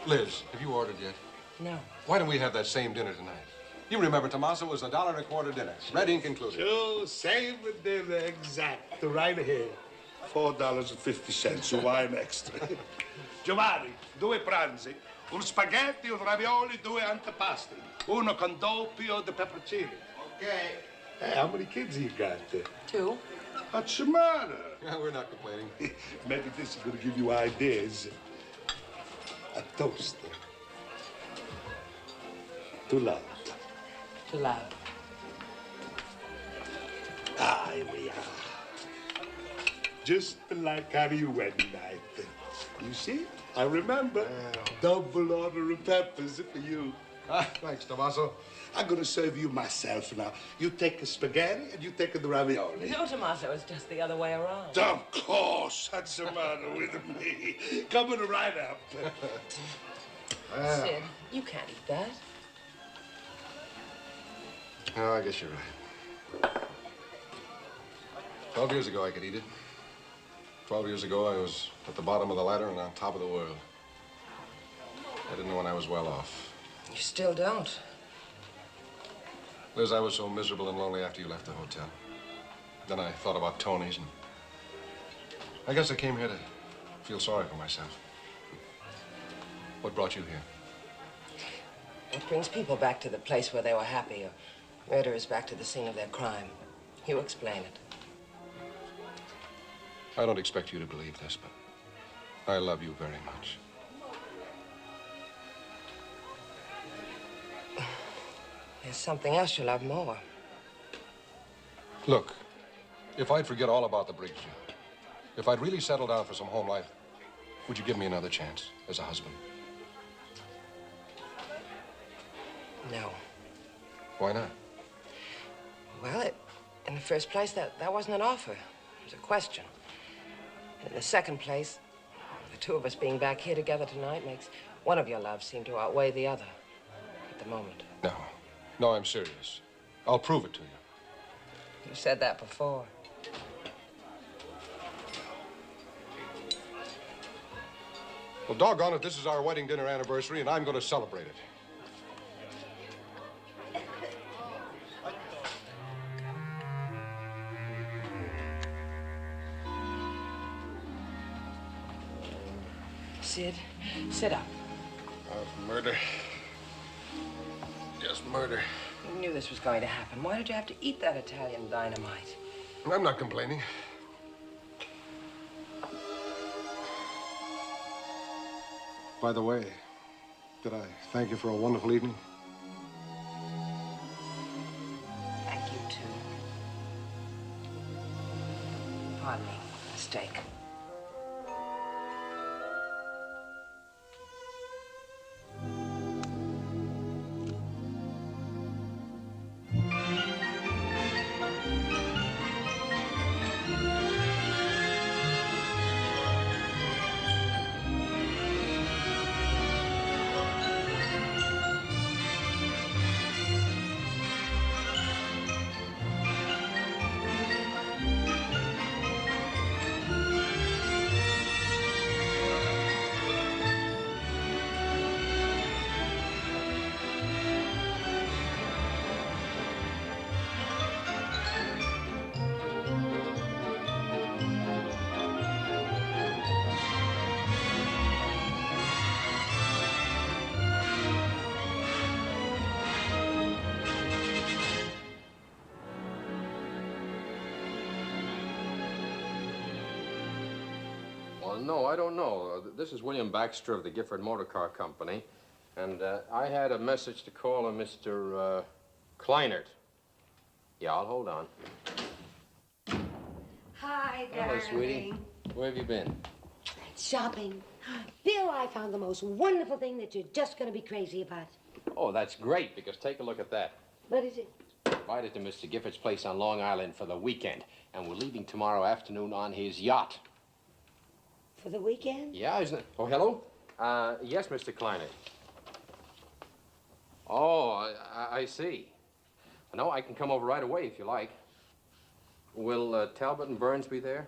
[SPEAKER 6] Liz, have you ordered yet?
[SPEAKER 7] No.
[SPEAKER 6] Why don't we have that same dinner tonight? You remember, Tommaso, was $1.25 dinner. Red ink included.
[SPEAKER 17] Sure, same dinner, exact. Right here. $4.50, wine extra. Giovanni, 2 pranzi, un spaghetti, un ravioli, 2 antipasti. Uno con doppio di pepperoncini.
[SPEAKER 15] Okay.
[SPEAKER 17] Hey, how many kids you got?
[SPEAKER 7] 2.
[SPEAKER 17] What's the matter?
[SPEAKER 6] Yeah, we're not complaining.
[SPEAKER 17] Maybe this is going to give you ideas. A toast. To love.
[SPEAKER 7] To love.
[SPEAKER 17] Ah, here we are. Just like our wedding night. You see? I remember. Double order of peppers for you.
[SPEAKER 6] Thanks, Tommaso.
[SPEAKER 17] I'm going to serve you myself now. You take the spaghetti and you take the ravioli.
[SPEAKER 7] No, Tommaso, it's just the other way around.
[SPEAKER 17] Of course. What's the matter with me? Coming right up.
[SPEAKER 7] Sid, you can't eat that.
[SPEAKER 6] Oh, I guess you're right. 12 years ago, I could eat it. 12 years ago, I was at the bottom of the ladder and on top of the world. I didn't know when I was well off.
[SPEAKER 7] You still don't.
[SPEAKER 6] Liz, I was so miserable and lonely after you left the hotel. Then I thought about Tony's, and I guess I came here to feel sorry for myself. What brought you here?
[SPEAKER 7] What brings people back to the place where they were happy, or murderers back to the scene of their crime? You explain it.
[SPEAKER 6] I don't expect you to believe this, but I love you very much.
[SPEAKER 7] There's something else you love more.
[SPEAKER 6] Look, if I'd forget all about the Briggs job, if I'd really settle down for some home life, would you give me another chance as a husband?
[SPEAKER 7] No.
[SPEAKER 6] Why not?
[SPEAKER 7] Well, in the first place, that wasn't an offer. It was a question. And in the second place, the two of us being back here together tonight makes one of your loves seem to outweigh the other at the moment.
[SPEAKER 6] No, I'm serious. I'll prove it to you.
[SPEAKER 7] You said that before.
[SPEAKER 6] Well, doggone it, this is our wedding dinner anniversary, and I'm going to celebrate it.
[SPEAKER 7] Sid, sit up.
[SPEAKER 6] Murder. Just murder.
[SPEAKER 7] You knew this was going to happen. Why did you have to eat that Italian dynamite?
[SPEAKER 6] I'm not complaining. By the way, did I thank you for a wonderful evening?
[SPEAKER 7] Thank you, too. Pardon me. Mistake.
[SPEAKER 3] No, I don't know. This is William Baxter of the Gifford Motor Car Company, and I had a message to call a Mr. Kleinert. Yeah, I'll hold on.
[SPEAKER 2] Hi, darling.
[SPEAKER 3] Hello, sweetie. Where have you been?
[SPEAKER 2] Shopping. Bill, I found the most wonderful thing that you're just going to be crazy about.
[SPEAKER 3] Oh, that's great, because take a look at that.
[SPEAKER 2] What is it?
[SPEAKER 3] Invited to Mr. Gifford's place on Long Island for the weekend, and we're leaving tomorrow afternoon on his yacht.
[SPEAKER 2] For the weekend?
[SPEAKER 3] Yeah, isn't it? Oh, hello? Yes, Mr. Kleinert. Oh, I see. No, I can come over right away if you like. Will Talbot and Burns be there?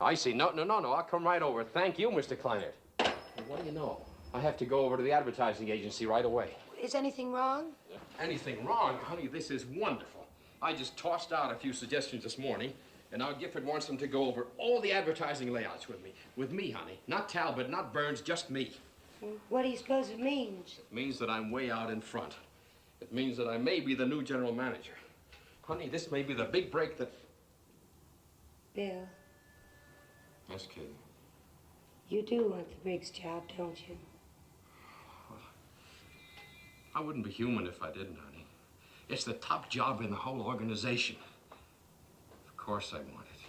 [SPEAKER 3] I see. No, I'll come right over. Thank you, Mr. Kleinert. What do you know? I have to go over to the advertising agency right away.
[SPEAKER 2] Is anything wrong?
[SPEAKER 3] Anything wrong? Honey, this is wonderful. I just tossed out a few suggestions this morning, and now Gifford wants them to go over all the advertising layouts with me. With me, honey. Not Talbot, not Burns, just me.
[SPEAKER 2] What do you suppose it means?
[SPEAKER 3] It means that I'm way out in front. It means that I may be the new general manager. Honey, this may be the big break that...
[SPEAKER 2] Bill,
[SPEAKER 3] Yes, Kitty.
[SPEAKER 2] you do want the Briggs job, don't you?
[SPEAKER 3] I wouldn't be human if I didn't, honey. It's the top job in the whole organization. Of course I want it.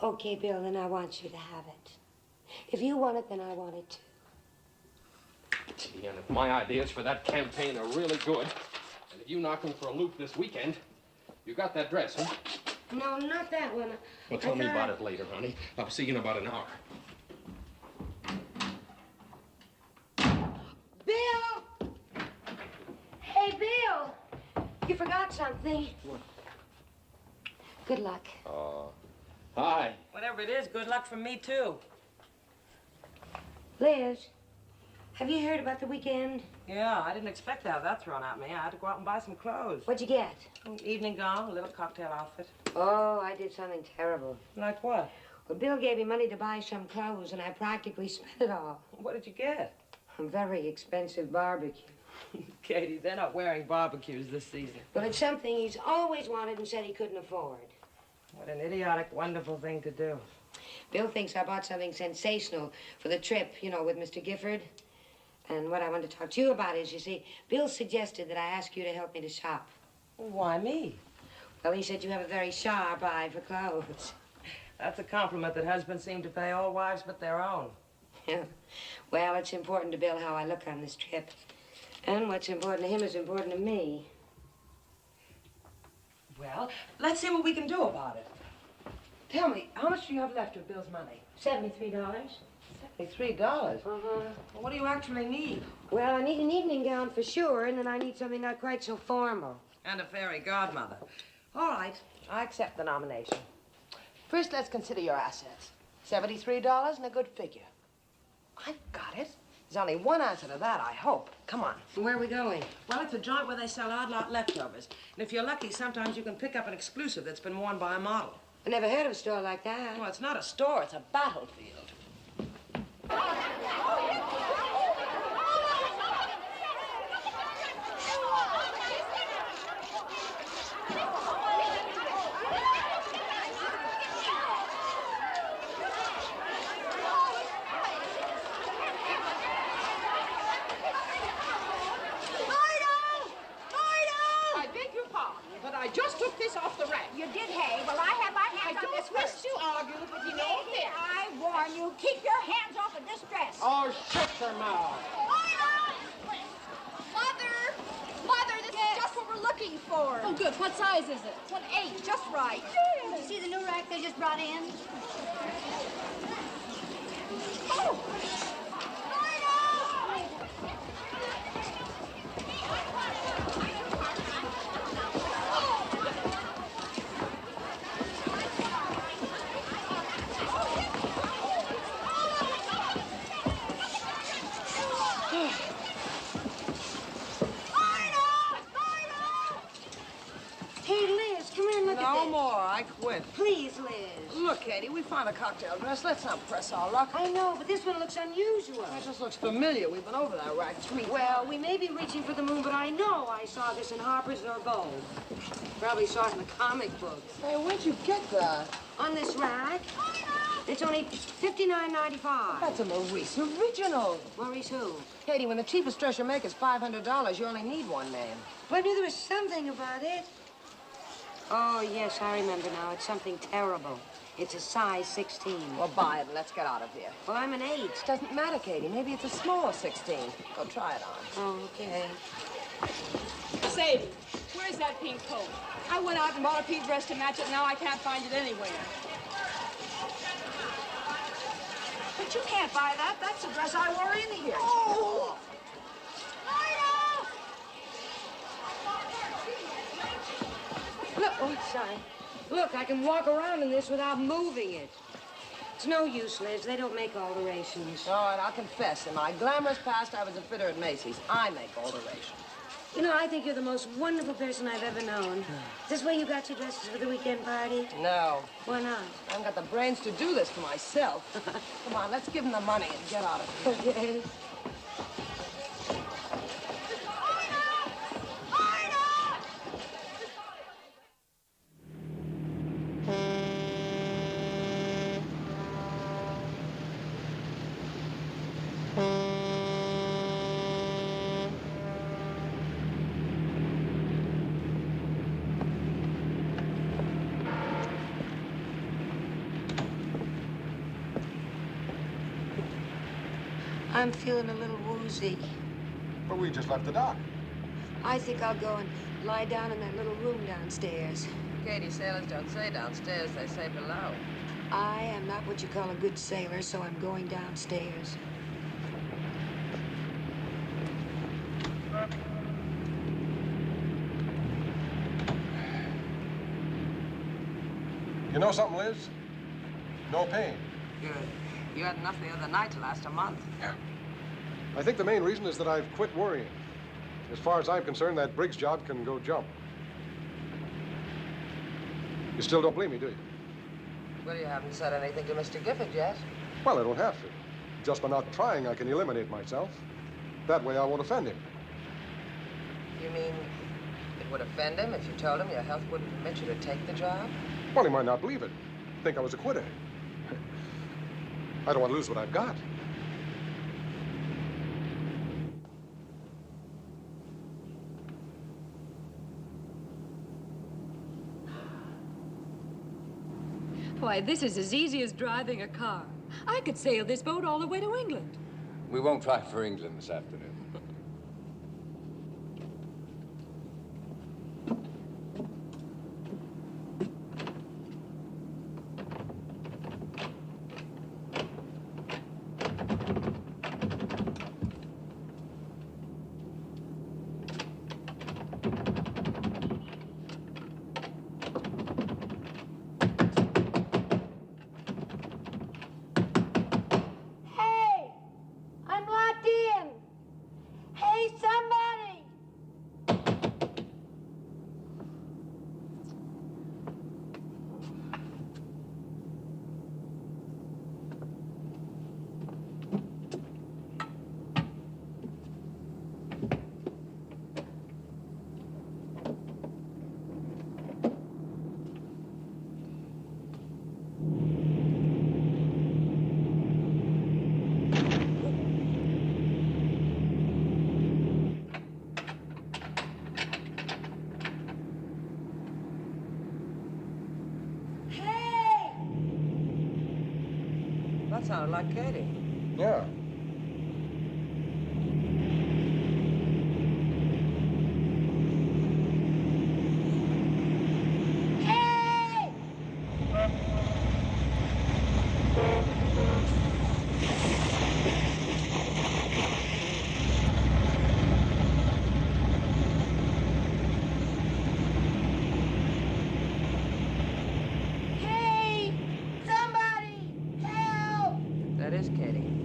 [SPEAKER 2] Okay, Bill, then I want you to have it. If you want it, then I want it too.
[SPEAKER 3] Gee, and if my ideas for that campaign are really good, and if you knock him for a loop this weekend, you got that dress, huh?
[SPEAKER 2] No, not that one.
[SPEAKER 3] Well, tell me about it later, honey. I'll see you in about an hour.
[SPEAKER 2] Bill! Hey, Bill! You forgot something.
[SPEAKER 3] What?
[SPEAKER 2] Good luck.
[SPEAKER 3] Hi.
[SPEAKER 7] Whatever it is, good luck from me, too.
[SPEAKER 2] Liz, have you heard about the weekend?
[SPEAKER 7] Yeah, I didn't expect to have that thrown at me. I had to go out and buy some clothes.
[SPEAKER 2] What'd you get?
[SPEAKER 7] An evening gown, a little cocktail outfit.
[SPEAKER 2] Oh, I did something terrible.
[SPEAKER 7] Like what?
[SPEAKER 2] Well, Bill gave me money to buy some clothes, and I practically spent it all.
[SPEAKER 7] What did you get?
[SPEAKER 2] A very expensive barbecue.
[SPEAKER 7] Katie, they're not wearing barbecues this season.
[SPEAKER 2] Well, it's something he's always wanted and said he couldn't afford.
[SPEAKER 7] What an idiotic, wonderful thing to do.
[SPEAKER 2] Bill thinks I bought something sensational for the trip, you know, with Mr. Gifford. And what I want to talk to you about is, you see, Bill suggested that I ask you to help me to shop.
[SPEAKER 7] Why me?
[SPEAKER 2] Well, he said you have a very sharp eye for clothes.
[SPEAKER 7] That's a compliment that husbands seem to pay all wives but their own.
[SPEAKER 2] Yeah. Well, it's important to Bill how I look on this trip. And what's important to him is important to me.
[SPEAKER 7] Well, let's see what we can do about it. Tell me, how much do you have left of Bill's money?
[SPEAKER 2] $73.
[SPEAKER 7] $73?
[SPEAKER 2] Uh-huh.
[SPEAKER 7] Well, what do you actually need?
[SPEAKER 2] Well, I need an evening gown for sure, and then I need something not quite so formal.
[SPEAKER 7] And a fairy godmother. All right, I accept the nomination. First, let's consider your assets. $73 and a good figure. I've got it. There's only one answer to that, I hope. Come on.
[SPEAKER 2] Where are we going?
[SPEAKER 7] Well, it's a joint where they sell odd lot leftovers. And if you're lucky, sometimes you can pick up an exclusive that's been worn by a model.
[SPEAKER 2] I never heard of a store like that.
[SPEAKER 7] Well, it's not a store, it's a battlefield.
[SPEAKER 18] I just took this off the rack.
[SPEAKER 19] You did, hey? Well, I have my hands on this
[SPEAKER 18] don't
[SPEAKER 19] first.
[SPEAKER 18] wish to argue, but you know
[SPEAKER 19] Lady,
[SPEAKER 18] this.
[SPEAKER 19] I warn you, keep your hands off of this dress.
[SPEAKER 18] Oh, shut your mouth.
[SPEAKER 19] Mother, this is just what we're looking for.
[SPEAKER 5] Oh, good. What size is it?
[SPEAKER 19] It's an 8, just right.
[SPEAKER 5] Did you see the new rack they just brought in?
[SPEAKER 19] Oh!
[SPEAKER 2] Hey, Liz, come here and look at
[SPEAKER 7] No
[SPEAKER 2] this.
[SPEAKER 7] more, I quit.
[SPEAKER 2] Please, Liz.
[SPEAKER 7] Look, Katie, we found a cocktail dress. Let's not press our luck.
[SPEAKER 2] I know, but this one looks unusual.
[SPEAKER 7] It just looks familiar. We've been over that rack 3 times.
[SPEAKER 2] Well, we may be reaching for the moon, but I know I saw this in Harper's or Gold. Probably saw it in the comic books.
[SPEAKER 7] Hey, where'd you get that?
[SPEAKER 2] On this rack. It's only $59.95.
[SPEAKER 7] That's a Maurice original.
[SPEAKER 2] Maurice who?
[SPEAKER 7] Katie, when the cheapest dress you make is $500, you only need one name.
[SPEAKER 2] But I knew there was something about it. Oh, yes, I remember now. It's something terrible. It's a size 16.
[SPEAKER 7] Well, buy it and let's get out of here.
[SPEAKER 2] Well, I'm an 8.
[SPEAKER 7] It doesn't matter, Katie. Maybe it's a small 16. Go try it on.
[SPEAKER 2] Oh, okay.
[SPEAKER 18] Sadie, where's that pink coat? I went out and bought a pink dress to match it. Now I can't find it anywhere.
[SPEAKER 19] But you can't buy that. That's the dress I wore in here.
[SPEAKER 18] Oh!
[SPEAKER 2] Look, oh, sorry. Look, I can walk around in this without moving it. It's no use, Liz. They don't make alterations.
[SPEAKER 7] All right, I'll confess. In my glamorous past, I was a fitter at Macy's. I make alterations.
[SPEAKER 2] You know, I think you're the most wonderful person I've ever known. Is this where you got your dresses for the weekend party?
[SPEAKER 7] No.
[SPEAKER 2] Why not?
[SPEAKER 7] I haven't got the brains to do this for myself. Come on, let's give him the money and get out of here.
[SPEAKER 2] Okay. I'm feeling a little woozy.
[SPEAKER 6] But we just left the dock.
[SPEAKER 2] I think I'll go and lie down in that little room downstairs.
[SPEAKER 7] Katie, sailors don't say downstairs, they say below.
[SPEAKER 2] I am not what you call a good sailor, so I'm going downstairs.
[SPEAKER 6] You know something, Liz? No pain.
[SPEAKER 7] Good. You had enough the other night to last a month.
[SPEAKER 6] Yeah. I think the main reason is that I've quit worrying. As far as I'm concerned, that Briggs job can go jump. You still don't believe me, do you?
[SPEAKER 7] Well, you haven't said anything to Mr. Gifford yet.
[SPEAKER 6] Well, I don't have to. Just by not trying, I can eliminate myself. That way I won't offend him.
[SPEAKER 7] You mean it would offend him if you told him your health wouldn't permit you to take the job?
[SPEAKER 6] Well, he might not believe it. Think I was a quitter. I don't want to lose what I've got.
[SPEAKER 5] Why, this is as easy as driving a car. I could sail this boat all the way to England.
[SPEAKER 1] We won't try for England this afternoon.
[SPEAKER 7] That sounded like Katie.
[SPEAKER 6] Yeah.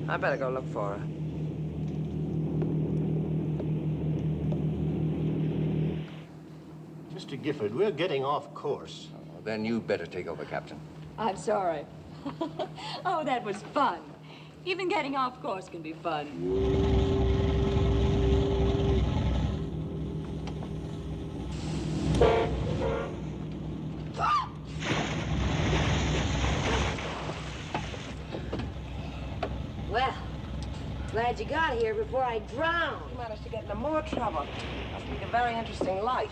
[SPEAKER 7] I better go look for her.
[SPEAKER 15] Mr. Gifford, we're getting off course.
[SPEAKER 1] Oh, then you better take over, Captain.
[SPEAKER 5] I'm sorry. Oh, that was fun. Even getting off course can be fun.
[SPEAKER 2] Well, glad you got here before I drowned.
[SPEAKER 7] You managed to get into more trouble. Must be a very interesting life.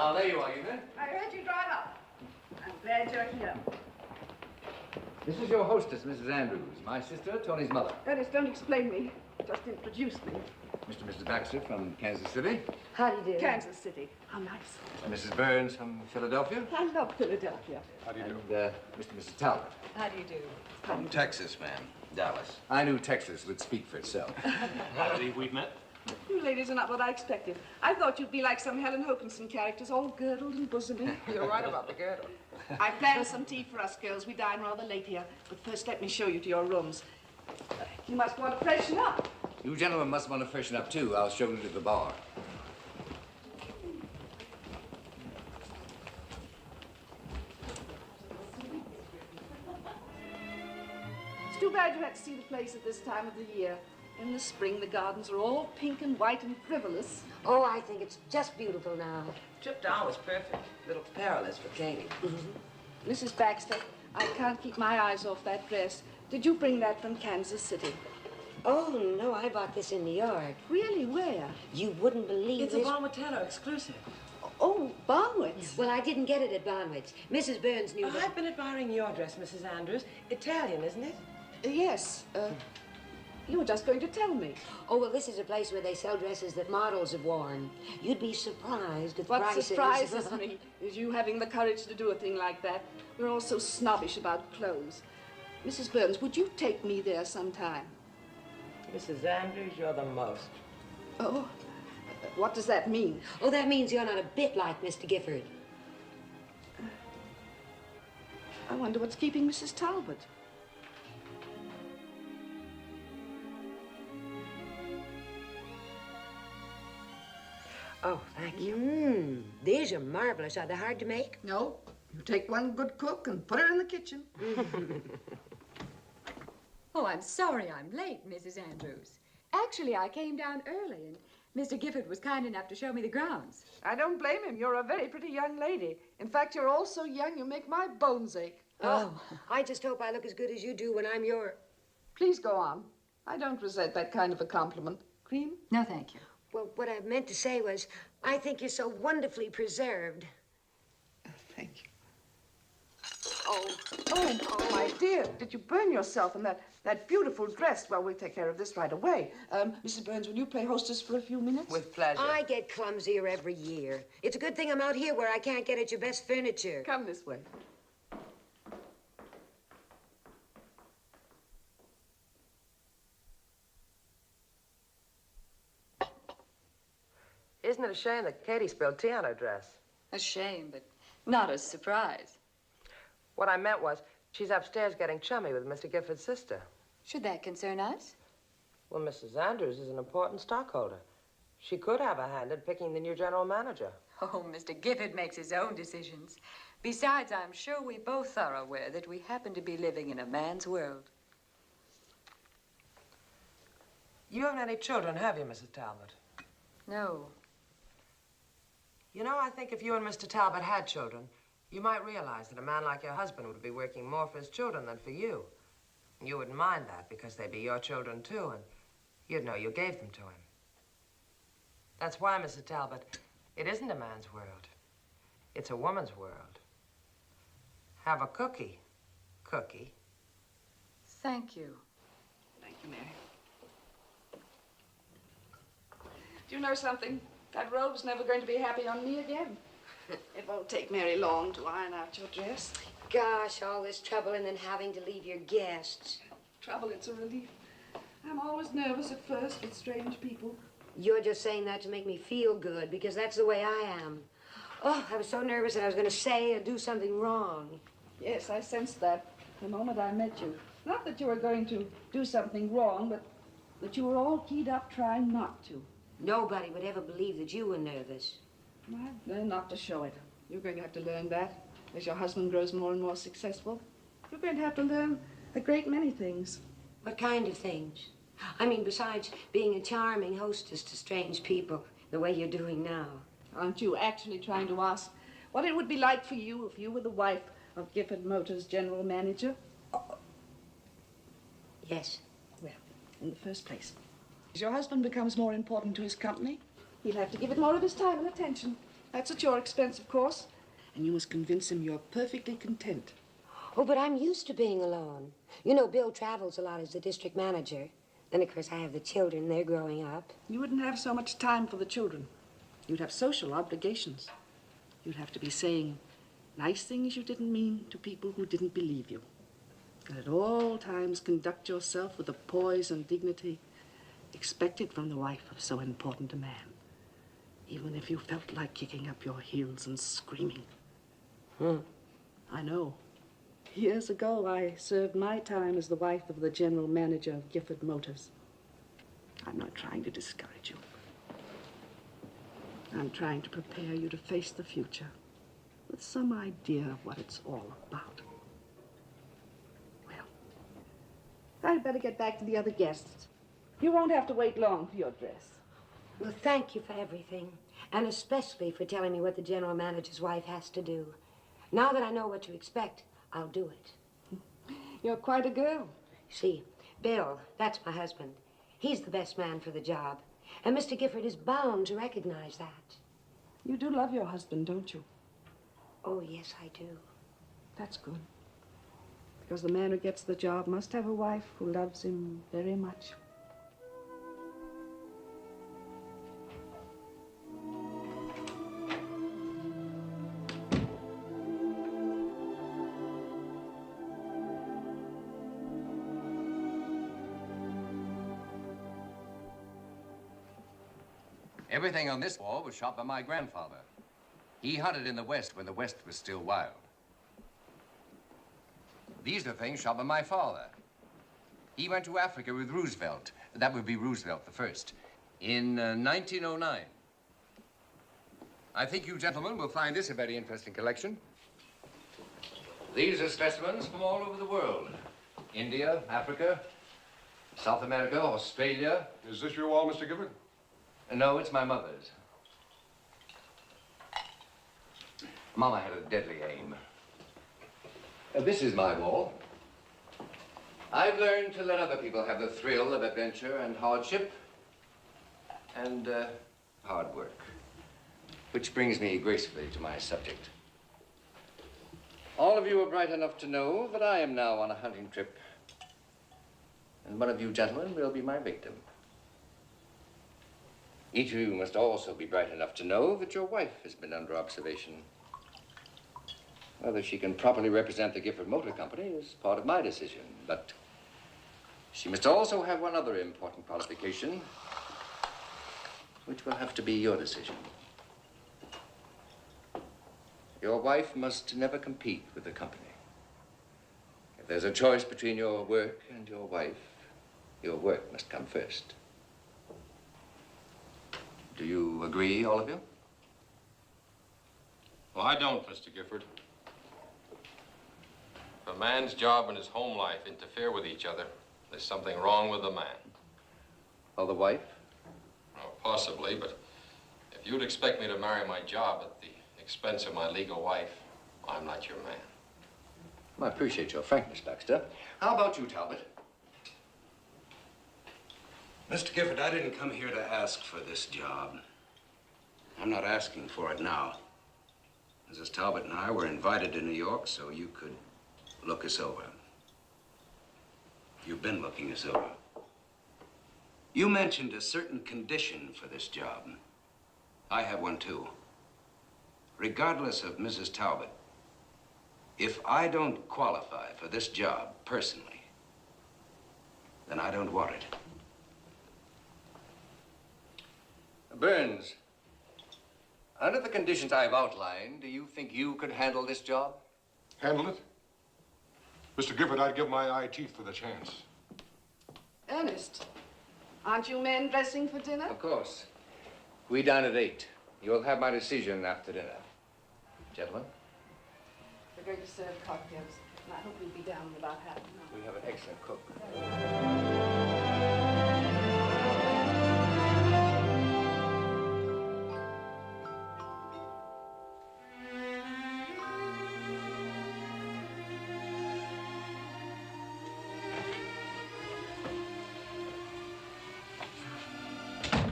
[SPEAKER 1] Oh, there you are, Evelyn.
[SPEAKER 16] I heard you drive up. I'm glad you're here.
[SPEAKER 1] This is your hostess, Mrs. Andrews. My sister, Tony's mother.
[SPEAKER 16] Ernest, don't explain me. Just introduce me.
[SPEAKER 1] Mr. and Mrs. Baxter from Kansas City.
[SPEAKER 2] How do you do?
[SPEAKER 16] Kansas City. How nice.
[SPEAKER 1] And Mrs. Burns from Philadelphia.
[SPEAKER 16] I love Philadelphia.
[SPEAKER 1] How do you do? And Mr. and Mrs. Talbot.
[SPEAKER 5] How do you do?
[SPEAKER 8] From Texas, ma'am. Dallas.
[SPEAKER 1] I knew Texas would speak for itself.
[SPEAKER 11] I believe we've met.
[SPEAKER 16] You ladies are not what I expected. I thought you'd be like some Helen Hokinson characters, all girdled and bosomy.
[SPEAKER 7] You're right about the girdle.
[SPEAKER 16] I planned some tea for us girls. We dine rather late here. But first, let me show you to your rooms. You must want to freshen up.
[SPEAKER 1] You gentlemen must want to freshen up, too. I'll show you to the bar.
[SPEAKER 16] It's too bad you had to see the place at this time of the year. In the spring, the gardens are all pink and white and frivolous.
[SPEAKER 2] Oh, I think it's just beautiful now.
[SPEAKER 7] Trip down was perfect. A little perilous for Katie.
[SPEAKER 16] Mrs. Baxter, I can't keep my eyes off that dress. Did you bring that from Kansas City?
[SPEAKER 2] Oh, no, I bought this in New York.
[SPEAKER 16] Really? Where?
[SPEAKER 2] You wouldn't believe
[SPEAKER 7] It's
[SPEAKER 2] this.
[SPEAKER 7] a Bonwit exclusive.
[SPEAKER 16] Oh, Bonwit's.
[SPEAKER 2] Well, I didn't get it at Bonwit's. Mrs. Burns knew that.
[SPEAKER 7] I've been admiring your dress, Mrs. Andrews. Italian, isn't it?
[SPEAKER 16] Yes. You were just going to tell me.
[SPEAKER 2] Oh, well, this is a place where they sell dresses that models have worn. You'd be surprised at the
[SPEAKER 16] What
[SPEAKER 2] prices.
[SPEAKER 16] surprises me is you having the courage to do a thing like that. We're all so snobbish about clothes. Mrs. Burns, would you take me there sometime?
[SPEAKER 7] Mrs. Andrews, you're the most.
[SPEAKER 16] Oh, what does that mean?
[SPEAKER 2] Oh, that means you're not a bit like Mr. Gifford.
[SPEAKER 16] I wonder what's keeping Mrs. Talbot.
[SPEAKER 7] Oh, thank you.
[SPEAKER 2] These are marvelous. Are they hard to make?
[SPEAKER 16] No. You take one good cook and put her in the kitchen.
[SPEAKER 5] Oh, I'm sorry I'm late, Mrs. Andrews. Actually, I came down early, and Mr. Gifford was kind enough to show me the grounds.
[SPEAKER 16] I don't blame him. You're a very pretty young lady. In fact, you're all so young you make my bones ache.
[SPEAKER 2] Oh, I just hope I look as good as you do when I'm your...
[SPEAKER 16] Please go on. I don't resent that kind of a compliment. Cream?
[SPEAKER 5] No, thank you.
[SPEAKER 2] Well, what I meant to say was, I think you're so wonderfully preserved.
[SPEAKER 16] Thank you. Oh, my dear. Did you burn yourself in that beautiful dress? Well, we'll take care of this right away. Mrs. Burns, will you play hostess for a few minutes?
[SPEAKER 7] With pleasure.
[SPEAKER 2] I get clumsier every year. It's a good thing I'm out here where I can't get at your best furniture.
[SPEAKER 16] Come this way.
[SPEAKER 7] Isn't it a shame that Katie spilled tea on her dress?
[SPEAKER 5] A shame, but not a surprise.
[SPEAKER 7] What I meant was, she's upstairs getting chummy with Mr. Gifford's sister.
[SPEAKER 5] Should that concern us?
[SPEAKER 7] Well, Mrs. Andrews is an important stockholder. She could have a hand in picking the new general manager.
[SPEAKER 5] Oh, Mr. Gifford makes his own decisions. Besides, I'm sure we both are aware that we happen to be living in a man's world.
[SPEAKER 7] You haven't any children, have you, Mrs. Talbot?
[SPEAKER 5] No.
[SPEAKER 7] You know, I think if you and Mr. Talbot had children, you might realize that a man like your husband would be working more for his children than for you. And you wouldn't mind that because they'd be your children, too, and you'd know you gave them to him. That's why, Mrs. Talbot, it isn't a man's world. It's a woman's world. Have a cookie, Cookie.
[SPEAKER 5] Thank you.
[SPEAKER 16] Thank you, Mary. Do you know something? That robe's never going to be happy on me again. It won't take Mary long to iron out your dress.
[SPEAKER 2] Gosh, all this trouble and then having to leave your guests.
[SPEAKER 16] Trouble, it's a relief. I'm always nervous at first with strange people.
[SPEAKER 2] You're just saying that to make me feel good, because that's the way I am. Oh, I was so nervous that I was going to say or do something wrong.
[SPEAKER 16] Yes, I sensed that the moment I met you. Not that you were going to do something wrong, but that you were all keyed up trying not to.
[SPEAKER 2] Nobody would ever believe that you were nervous.
[SPEAKER 16] I've learned not to show it. You're going to have to learn that as your husband grows more and more successful. You're going to have to learn a great many things.
[SPEAKER 2] What kind of things? I mean, besides being a charming hostess to strange people, the way you're doing now.
[SPEAKER 16] Aren't you actually trying to ask what it would be like for you if you were the wife of Gifford Motors' general manager?
[SPEAKER 2] Yes.
[SPEAKER 16] Well, in the first place, as your husband becomes more important to his company, he'll have to give it more of his time and attention. That's at your expense, of course. And you must convince him you're perfectly content.
[SPEAKER 2] Oh, but I'm used to being alone. You know, Bill travels a lot as the district manager. Then, of course, I have the children. They're growing up.
[SPEAKER 16] You wouldn't have so much time for the children. You'd have social obligations. You'd have to be saying nice things you didn't mean to people who didn't believe you. And at all times conduct yourself with a poise and dignity Expect it from the wife of so important a man, even if you felt like kicking up your heels and screaming. I know. Years ago, I served my time as the wife of the general manager of Gifford Motors. I'm not trying to discourage you. I'm trying to prepare you to face the future with some idea of what it's all about. Well, I'd better get back to the other guests. You won't have to wait long for your dress.
[SPEAKER 2] Well, thank you for everything, and especially for telling me what the general manager's wife has to do. Now that I know what to expect, I'll do it.
[SPEAKER 16] You're quite a girl.
[SPEAKER 2] See, Bill, that's my husband. He's the best man for the job, and Mr. Gifford is bound to recognize that.
[SPEAKER 16] You do love your husband, don't you?
[SPEAKER 2] Oh, yes, I do.
[SPEAKER 16] That's good. Because the man who gets the job must have a wife who loves him very much.
[SPEAKER 1] Everything on this wall was shot by my grandfather. He hunted in the West when the West was still wild. These are things shot by my father. He went to Africa with Roosevelt. That would be Roosevelt the first, in 1909. I think you gentlemen will find this a very interesting collection. These are specimens from all over the world. India, Africa, South America, Australia.
[SPEAKER 6] Is this your wall, Mr. Gifford?
[SPEAKER 1] No, it's my mother's. Mama had a deadly aim. This is my wall. I've learned to let other people have the thrill of adventure and hardship and hard work, which brings me gracefully to my subject. All of you are bright enough to know that I am now on a hunting trip, and one of you gentlemen will be my victim. Each of you must also be bright enough to know that your wife has been under observation. Whether she can properly represent the Gifford Motor Company is part of my decision, but she must also have one other important qualification, which will have to be your decision. Your wife must never compete with the company. If there's a choice between your work and your wife, your work must come first. Do you agree, all of you?
[SPEAKER 3] Well, I don't, Mr. Gifford. If a man's job and his home life interfere with each other, there's something wrong with the man.
[SPEAKER 1] Or the wife?
[SPEAKER 3] Oh, possibly, but if you'd expect me to marry my job at the expense of my legal wife, I'm not your man.
[SPEAKER 1] Well, I appreciate your frankness, Baxter. How about you, Talbot?
[SPEAKER 4] Mr. Gifford, I didn't come here to ask for this job. I'm not asking for it now. Mrs. Talbot and I were invited to New York so you could look us over. You've been looking us over. You mentioned a certain condition for this job. I have one too. Regardless of Mrs. Talbot, if I don't qualify for this job personally, then I don't want it.
[SPEAKER 1] Burns, under the conditions I've outlined, do you think you could handle this job?
[SPEAKER 6] Handle it? Mr. Gifford, I'd give my eye teeth for the chance.
[SPEAKER 16] Ernest, aren't you men dressing for dinner?
[SPEAKER 1] Of course. We dine at 8. You'll have my decision after dinner. Gentlemen?
[SPEAKER 16] We're going to serve cocktails, and I hope we'll be down in about half an hour.
[SPEAKER 1] We have an excellent cook.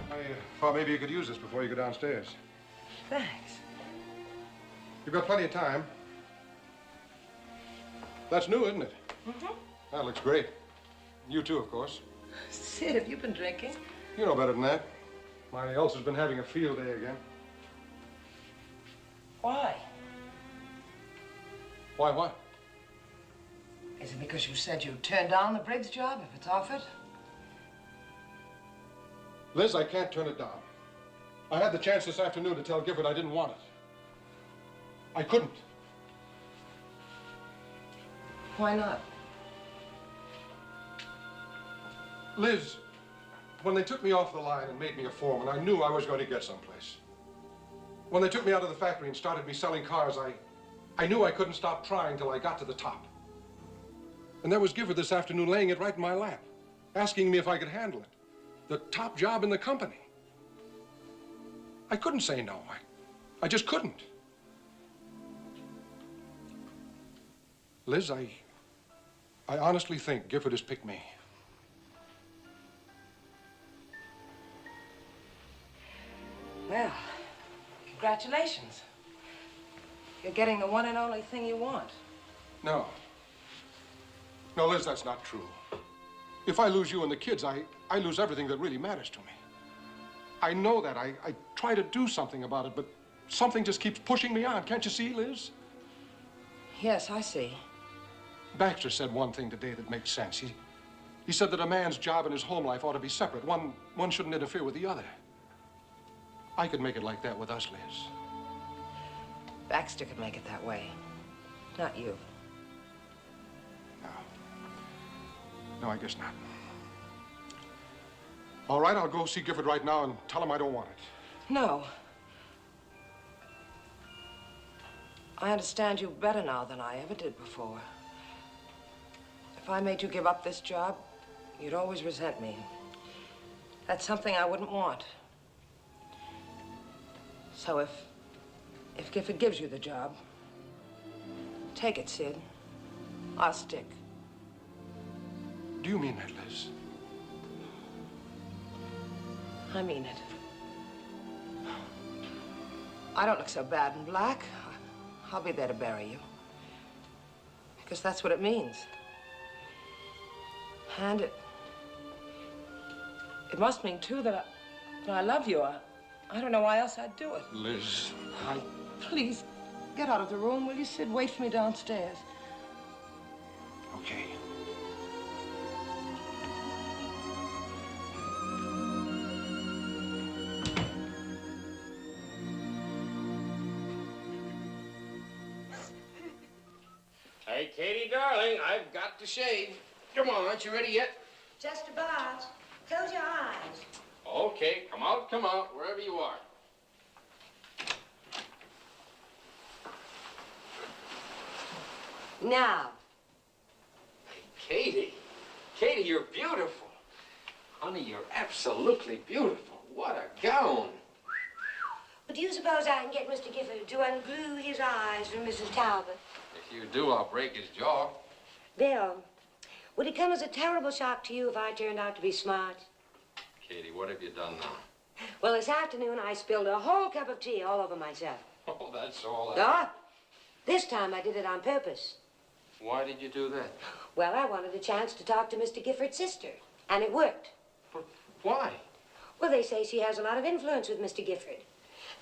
[SPEAKER 6] I thought maybe you could use this before you go downstairs.
[SPEAKER 7] Thanks.
[SPEAKER 6] You've got plenty of time. That's new, isn't it?
[SPEAKER 7] Mm-hmm.
[SPEAKER 6] That looks great. You too, of course.
[SPEAKER 7] Sid, have you been drinking?
[SPEAKER 6] You know better than that. My ulcer's been having a field day again.
[SPEAKER 7] Why?
[SPEAKER 6] Why what?
[SPEAKER 7] Is it because you said you turned down the Briggs job if it's offered?
[SPEAKER 6] Liz, I can't turn it down. I had the chance this afternoon to tell Gifford I didn't want it. I couldn't.
[SPEAKER 7] Why not?
[SPEAKER 6] Liz, when they took me off the line and made me a foreman, I knew I was going to get someplace. When they took me out of the factory and started me selling cars, I knew I couldn't stop trying till I got to the top. And there was Gifford this afternoon laying it right in my lap, asking me if I could handle it. The top job in the company. I couldn't say no. I just couldn't. Liz, I honestly think Gifford has picked me.
[SPEAKER 7] Well, congratulations. You're getting the one and only thing you want.
[SPEAKER 6] No. No, Liz, that's not true. If I lose you and the kids, I lose everything that really matters to me. I know that. I try to do something about it, but something just keeps pushing me on. Can't you see, Liz?
[SPEAKER 7] Yes, I see.
[SPEAKER 6] Baxter said one thing today that makes sense. He said that a man's job and his home life ought to be separate. One shouldn't interfere with the other. I could make it like that with us, Liz.
[SPEAKER 7] Baxter could make it that way. Not you.
[SPEAKER 6] No, I guess not. All right, I'll go see Gifford right now and tell him I don't want it.
[SPEAKER 7] No. I understand you better now than I ever did before. If I made you give up this job, you'd always resent me. That's something I wouldn't want. So if Gifford gives you the job, take it, Sid. I'll stick.
[SPEAKER 6] Do you mean that, Liz?
[SPEAKER 7] I mean it. I don't look so bad in black. I'll be there to bury you. Because that's what it means. And it must mean, too, that I love you. I don't know why else I'd do it.
[SPEAKER 6] Liz,
[SPEAKER 7] Please, get out of the room, will you, Sid? Wait for me downstairs.
[SPEAKER 6] Okay.
[SPEAKER 12] Hey, Katie, darling, I've got to shave. Come on, aren't you ready yet?
[SPEAKER 2] Just about. Close your eyes.
[SPEAKER 3] Okay, come out, wherever you are.
[SPEAKER 2] Now.
[SPEAKER 3] Katie, you're beautiful. Honey, you're absolutely beautiful. What a gown.
[SPEAKER 2] But do you suppose I can get Mr. Gifford to unglue his eyes from Mrs. Talbot?
[SPEAKER 3] If you do, I'll break his jaw.
[SPEAKER 2] Bill, would it come as a terrible shock to you if I turned out to be smart?
[SPEAKER 3] Katie, what have you done now?
[SPEAKER 2] Well, this afternoon I spilled a whole cup of tea all over myself.
[SPEAKER 3] Oh, that's all.
[SPEAKER 2] This time I did it on purpose.
[SPEAKER 3] Why did you do that?
[SPEAKER 2] Well, I wanted a chance to talk to Mr. Gifford's sister, and it worked.
[SPEAKER 3] But why?
[SPEAKER 2] Well, they say she has a lot of influence with Mr. Gifford.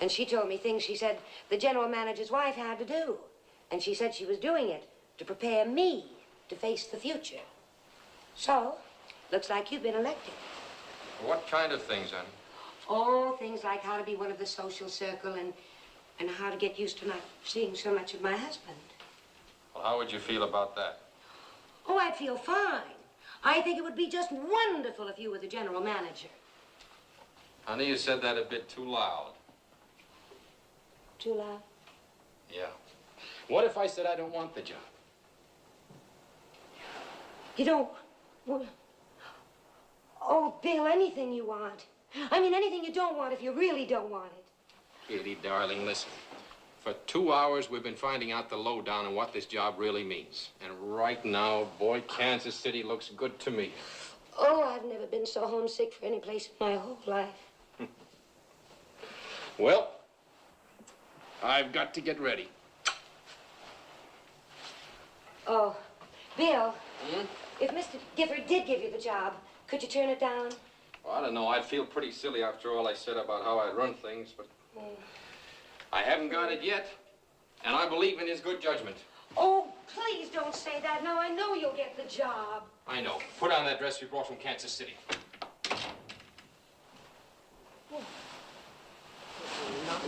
[SPEAKER 2] And she told me things she said the general manager's wife had to do. And she said she was doing it to prepare me to face the future. So, looks like you've been elected.
[SPEAKER 3] What kind of things, honey?
[SPEAKER 2] Oh, things like how to be one of the social circle and how to get used to not seeing so much of my husband.
[SPEAKER 3] Well, how would you feel about that?
[SPEAKER 2] Oh, I'd feel fine. I think it would be just wonderful if you were the general manager.
[SPEAKER 3] Honey, you said that a bit too loud.
[SPEAKER 2] Too loud?
[SPEAKER 3] Yeah. What if I said I don't want the job?
[SPEAKER 2] You don't... Well, oh, Bill, anything you want. I mean, anything you don't want if you really don't want it.
[SPEAKER 3] Katie, darling, listen. For 2 hours, we've been finding out the lowdown on what this job really means. And right now, boy, Kansas City looks good to me.
[SPEAKER 2] Oh, I've never been so homesick for any place in my whole life.
[SPEAKER 3] Well, I've got to get ready.
[SPEAKER 2] Oh, Bill, if Mr. Gifford did give you the job, could you turn it down?
[SPEAKER 3] Well, I don't know. I'd feel pretty silly after all I said about how I run things, but I haven't got it yet, and I believe in his good judgment.
[SPEAKER 2] Oh, please don't say that. Now I know you'll get the job.
[SPEAKER 3] I know. Put on that dress we brought from Kansas City.
[SPEAKER 2] Not.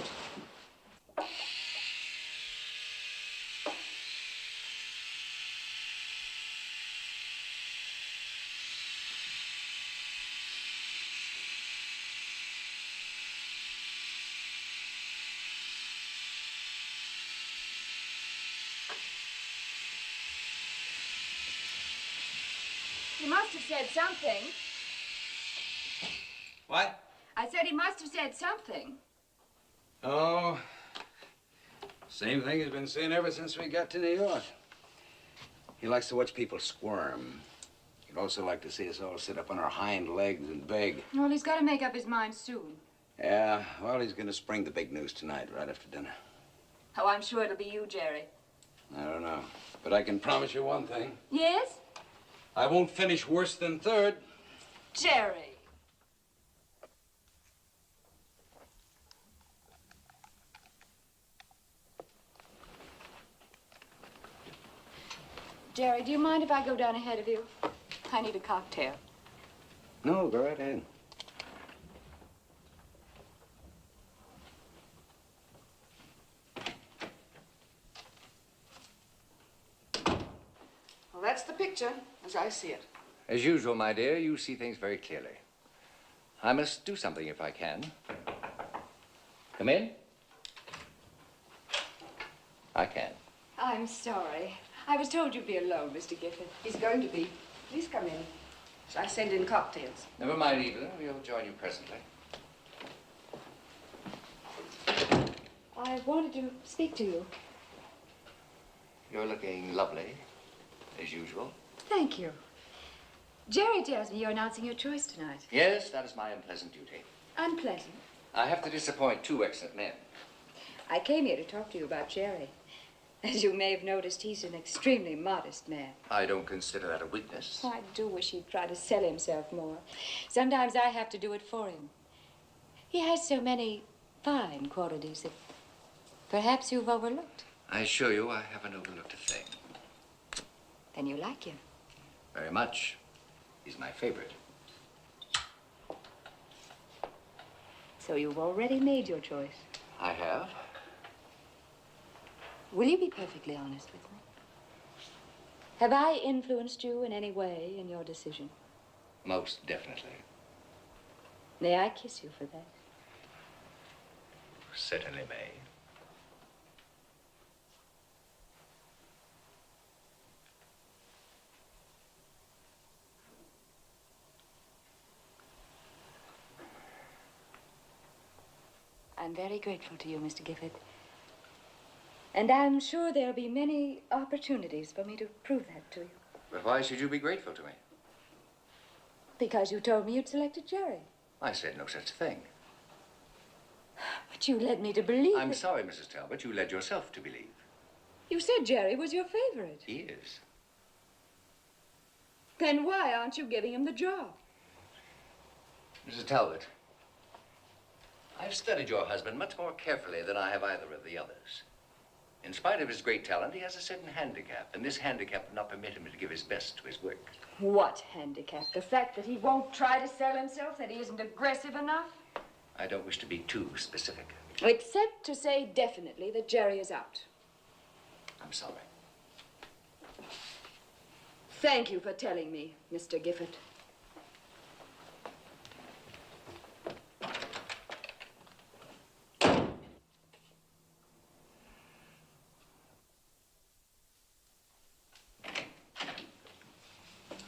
[SPEAKER 18] He must have said something.
[SPEAKER 4] What?
[SPEAKER 18] I said he must have said something.
[SPEAKER 4] Oh, same thing he's been saying ever since we got to New York. He likes to watch people squirm. He'd also like to see us all sit up on our hind legs and beg.
[SPEAKER 18] Well, he's got to make up his mind soon.
[SPEAKER 4] Yeah, well, he's going to spring the big news tonight, right after dinner.
[SPEAKER 18] Oh, I'm sure it'll be you, Jerry.
[SPEAKER 4] I don't know. But I can promise you one thing.
[SPEAKER 18] Yes?
[SPEAKER 4] I won't finish worse than third.
[SPEAKER 18] Jerry. Jerry, do you mind if I go down ahead of you? I need a cocktail.
[SPEAKER 4] No, go right ahead.
[SPEAKER 7] Well, that's the picture, as I see it.
[SPEAKER 1] As usual, my dear, you see things very clearly. I must do something if I can. Come in. I can.
[SPEAKER 18] I'm sorry. I was told you'd be alone, Mr. Gifford.
[SPEAKER 7] He's going to be. Please come in. Shall I send in cocktails?
[SPEAKER 1] Never mind, Evelyn. We'll join you presently.
[SPEAKER 18] I wanted to speak to you.
[SPEAKER 1] You're looking lovely, as usual.
[SPEAKER 18] Thank you. Jerry tells me you're announcing your choice tonight.
[SPEAKER 1] Yes, that is my unpleasant duty.
[SPEAKER 18] Unpleasant.
[SPEAKER 1] I have to disappoint two excellent men.
[SPEAKER 18] I came here to talk to you about Jerry. As you may have noticed, he's an extremely modest man.
[SPEAKER 1] I don't consider that a weakness.
[SPEAKER 18] I do wish he'd try to sell himself more. Sometimes I have to do it for him. He has so many fine qualities that perhaps you've overlooked.
[SPEAKER 1] I assure you I haven't overlooked a thing.
[SPEAKER 18] Then you like him.
[SPEAKER 1] Very much. He's my favorite.
[SPEAKER 18] So you've already made your choice.
[SPEAKER 1] I have.
[SPEAKER 18] Will you be perfectly honest with me? Have I influenced you in any way in your decision?
[SPEAKER 1] Most definitely.
[SPEAKER 18] May I kiss you for that?
[SPEAKER 1] Certainly may.
[SPEAKER 18] I'm very grateful to you, Mr. Gifford. And I'm sure there'll be many opportunities for me to prove that to you.
[SPEAKER 1] But why should you be grateful to me?
[SPEAKER 18] Because you told me you'd selected Jerry.
[SPEAKER 1] I said no such thing.
[SPEAKER 18] But you led me to believe
[SPEAKER 1] I'm
[SPEAKER 18] that...
[SPEAKER 1] sorry, Mrs. Talbot. You led yourself to believe.
[SPEAKER 18] You said Jerry was your favorite.
[SPEAKER 1] He is.
[SPEAKER 18] Then why aren't you giving him the job?
[SPEAKER 1] Mrs. Talbot, I've studied your husband much more carefully than I have either of the others. In spite of his great talent, he has a certain handicap, and this handicap will not permit him to give his best to his work.
[SPEAKER 18] What handicap? The fact that he won't try to sell himself, that he isn't aggressive enough?
[SPEAKER 1] I don't wish to be too specific.
[SPEAKER 18] Except to say definitely that Jerry is out.
[SPEAKER 1] I'm sorry.
[SPEAKER 18] Thank you for telling me, Mr. Gifford.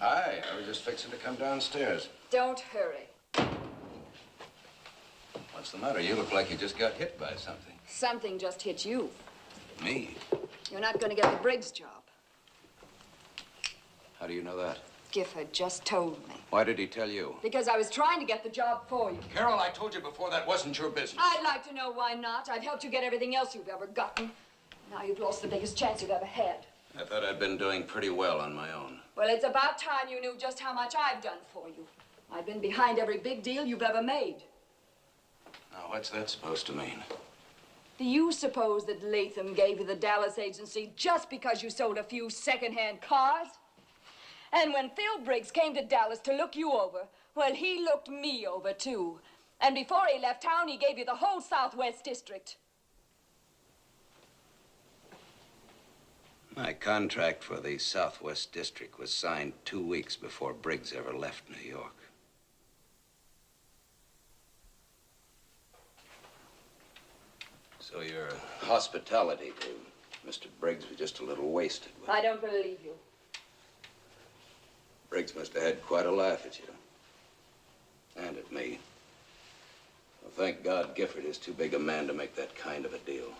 [SPEAKER 4] Hi, I was just fixing to come downstairs.
[SPEAKER 18] Don't hurry.
[SPEAKER 4] What's the matter? You look like you just got hit by something.
[SPEAKER 18] Something just hit you.
[SPEAKER 4] Me?
[SPEAKER 18] You're not going to get the Briggs job.
[SPEAKER 4] How do you know that?
[SPEAKER 18] Gifford just told me.
[SPEAKER 4] Why did he tell you?
[SPEAKER 18] Because I was trying to get the job for you.
[SPEAKER 4] Carol, I told you before that wasn't your business.
[SPEAKER 18] I'd like to know why not. I've helped you get everything else you've ever gotten. Now you've lost the biggest chance you've ever had.
[SPEAKER 4] I thought I'd been doing pretty well on my own.
[SPEAKER 18] Well, it's about time you knew just how much I've done for you. I've been behind every big deal you've ever made.
[SPEAKER 4] Now, what's that supposed to mean?
[SPEAKER 18] Do you suppose that Latham gave you the Dallas agency just because you sold a few second-hand cars? And when Phil Briggs came to Dallas to look you over, well, he looked me over, too.
[SPEAKER 19] And before he left town, he gave you the whole Southwest District.
[SPEAKER 4] My contract for the Southwest District was signed 2 weeks before Briggs ever left New York. So your hospitality to Mr. Briggs was just a little wasted.
[SPEAKER 19] I don't believe you.
[SPEAKER 4] Briggs must have had quite a laugh at you. And at me. Well, thank God Gifford is too big a man to make that kind of a deal.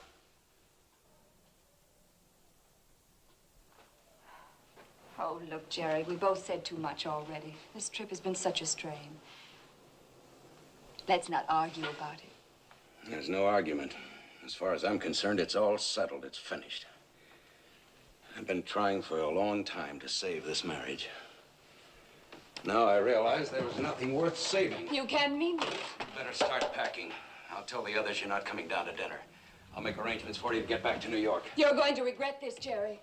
[SPEAKER 18] Oh, look, Jerry, we both said too much already. This trip has been such a strain. Let's not argue about it.
[SPEAKER 4] There's no argument. As far as I'm concerned, it's all settled. It's finished. I've been trying for a long time to save this marriage. Now I realize there was nothing worth saving.
[SPEAKER 19] You can't mean it.
[SPEAKER 4] Better start packing. I'll tell the others you're not coming down to dinner. I'll make arrangements for you to get back to New York.
[SPEAKER 19] You're going to regret this, Jerry.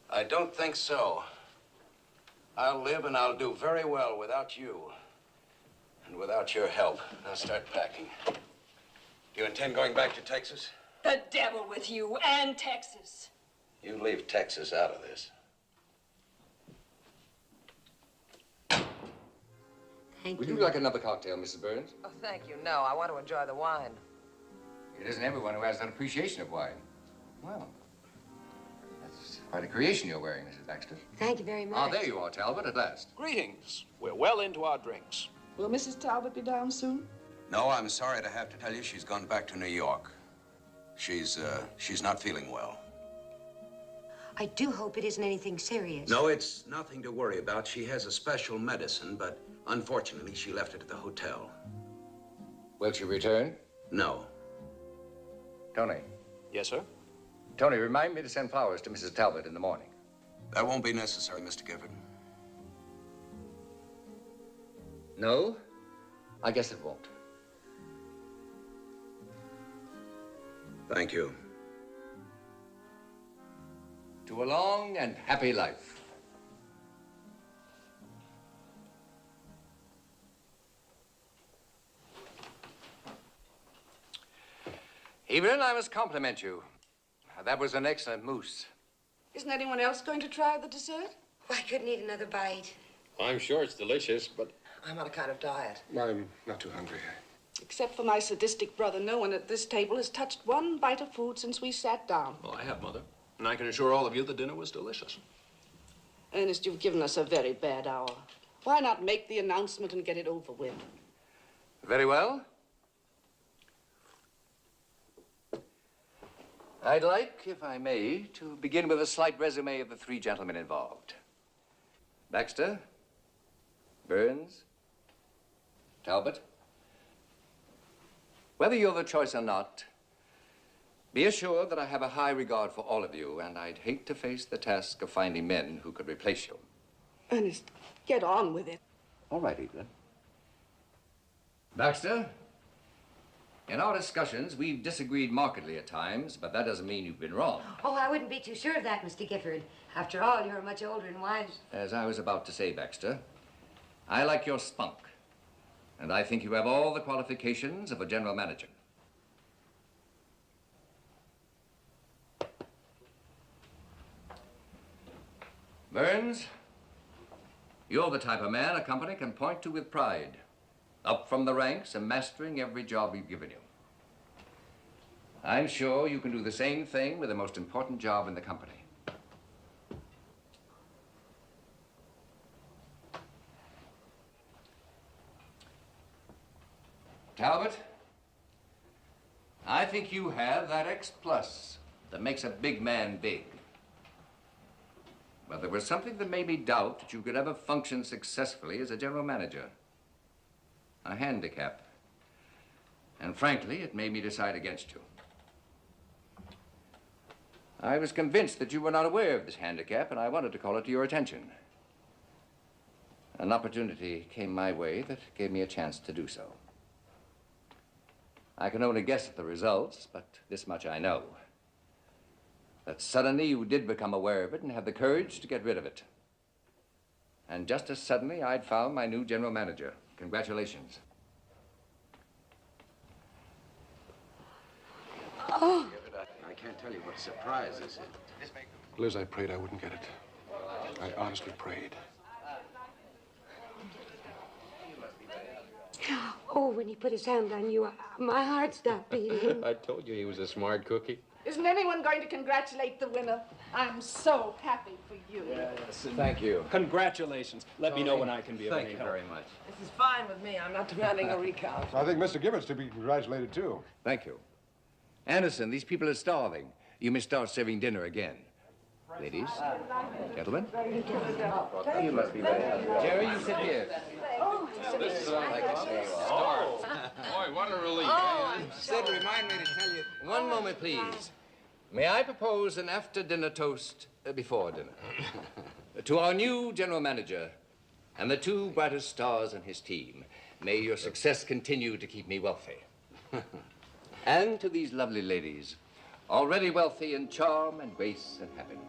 [SPEAKER 4] I don't think so. I'll live and I'll do very well without you. And without your help. Now start packing. Do you intend going back to Texas?
[SPEAKER 19] The devil with you and Texas.
[SPEAKER 4] You leave Texas out of this.
[SPEAKER 2] Thank
[SPEAKER 1] Would
[SPEAKER 2] you.
[SPEAKER 1] you like another cocktail, Mrs. Burns?
[SPEAKER 7] Oh, thank you. No, I want to enjoy the wine.
[SPEAKER 1] It isn't everyone who has an appreciation of wine. Well, that's quite a creation you're wearing, Mrs. Baxter.
[SPEAKER 2] Thank you very much.
[SPEAKER 1] Ah, there you are, Talbot, at last.
[SPEAKER 20] Greetings. We're well into our drinks.
[SPEAKER 16] Will Mrs. Talbot be down soon?
[SPEAKER 4] No, I'm sorry to have to tell you she's gone back to New York. She's not feeling well.
[SPEAKER 2] I do hope it isn't anything serious.
[SPEAKER 4] No, it's nothing to worry about. She has a special medicine, but unfortunately, she left it at the hotel.
[SPEAKER 1] Will she return?
[SPEAKER 4] No.
[SPEAKER 1] Tony.
[SPEAKER 20] Yes, sir?
[SPEAKER 1] Tony, remind me to send flowers to Mrs. Talbot in the morning.
[SPEAKER 4] That won't be necessary, Mr. Gifford.
[SPEAKER 1] No? I guess it won't.
[SPEAKER 4] Thank you.
[SPEAKER 1] To a long and happy life. Evelyn, I must compliment you. That was an excellent mousse.
[SPEAKER 16] Isn't anyone else going to try the dessert?
[SPEAKER 2] Oh, I couldn't eat another bite.
[SPEAKER 3] I'm sure it's delicious, but
[SPEAKER 7] I'm on a kind of diet.
[SPEAKER 6] I'm not too hungry.
[SPEAKER 16] Except for my sadistic brother, no one at this table has touched one bite of food since we sat down.
[SPEAKER 20] Well, I have, Mother. And I can assure all of you the dinner was delicious.
[SPEAKER 16] Ernest, you've given us a very bad hour. Why not make the announcement and get it over with?
[SPEAKER 1] Very well. I'd like, if I may, to begin with a slight resume of the three gentlemen involved. Baxter, Burns, Talbot. Whether you're the choice or not, be assured that I have a high regard for all of you, and I'd hate to face the task of finding men who could replace you.
[SPEAKER 16] Ernest, get on with it.
[SPEAKER 1] All right, Evelyn. Baxter, in our discussions, we've disagreed markedly at times, but that doesn't mean you've been wrong.
[SPEAKER 2] Oh, I wouldn't be too sure of that, Mr. Gifford. After all, you're much older and wiser.
[SPEAKER 1] As I was about to say, Baxter, I like your spunk, and I think you have all the qualifications of a general manager. Burns, you're the type of man a company can point to with pride, up from the ranks and mastering every job we've given you. I'm sure you can do the same thing with the most important job in the company. Talbot, I think you have that X plus that makes a big man big. But there was something that made me doubt that you could ever function successfully as a general manager. A handicap. And frankly, it made me decide against you. I was convinced that you were not aware of this handicap, and I wanted to call it to your attention. An opportunity came my way that gave me a chance to do so. I can only guess at the results, but this much I know. That suddenly you did become aware of it and have the courage to get rid of it. And just as suddenly, I'd found my new general manager. Congratulations.
[SPEAKER 2] Oh.
[SPEAKER 4] I can't tell you what surprise this is.
[SPEAKER 6] Liz, I prayed I wouldn't get it. I honestly prayed.
[SPEAKER 2] Oh, when he put his hand on you, my heart stopped beating.
[SPEAKER 3] I told you he was a smart cookie.
[SPEAKER 19] Isn't anyone going to congratulate the winner? I'm so happy for you.
[SPEAKER 3] Yes, thank you.
[SPEAKER 20] Congratulations. Let me know when I can be of
[SPEAKER 3] Thank
[SPEAKER 20] any
[SPEAKER 3] you
[SPEAKER 20] help.
[SPEAKER 3] very much.
[SPEAKER 7] This is fine with me. I'm not demanding a recount.
[SPEAKER 6] I think Mr. Gifford's to be congratulated, too.
[SPEAKER 1] Thank you. Anderson, these people are starving. You may start serving dinner again. Ladies, gentlemen. You must be very happy. Jerry, you sit here.
[SPEAKER 2] Oh,
[SPEAKER 3] This is like a star. Boy, what a relief.
[SPEAKER 1] Sid, remind me to tell you. One moment, please. May I propose an after-dinner toast before dinner? To our new general manager and the two brightest stars in his team. May your success continue to keep me wealthy. And to these lovely ladies, already wealthy in charm and grace and happiness.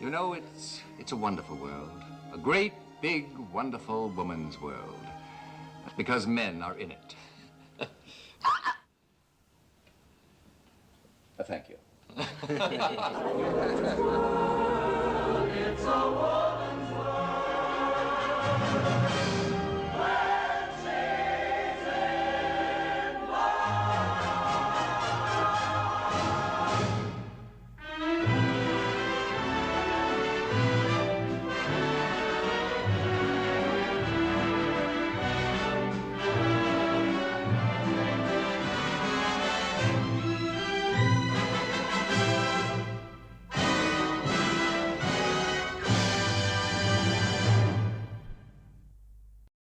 [SPEAKER 1] You know, it's a wonderful world. A great, big, wonderful woman's world. Because men are in it. Thank you.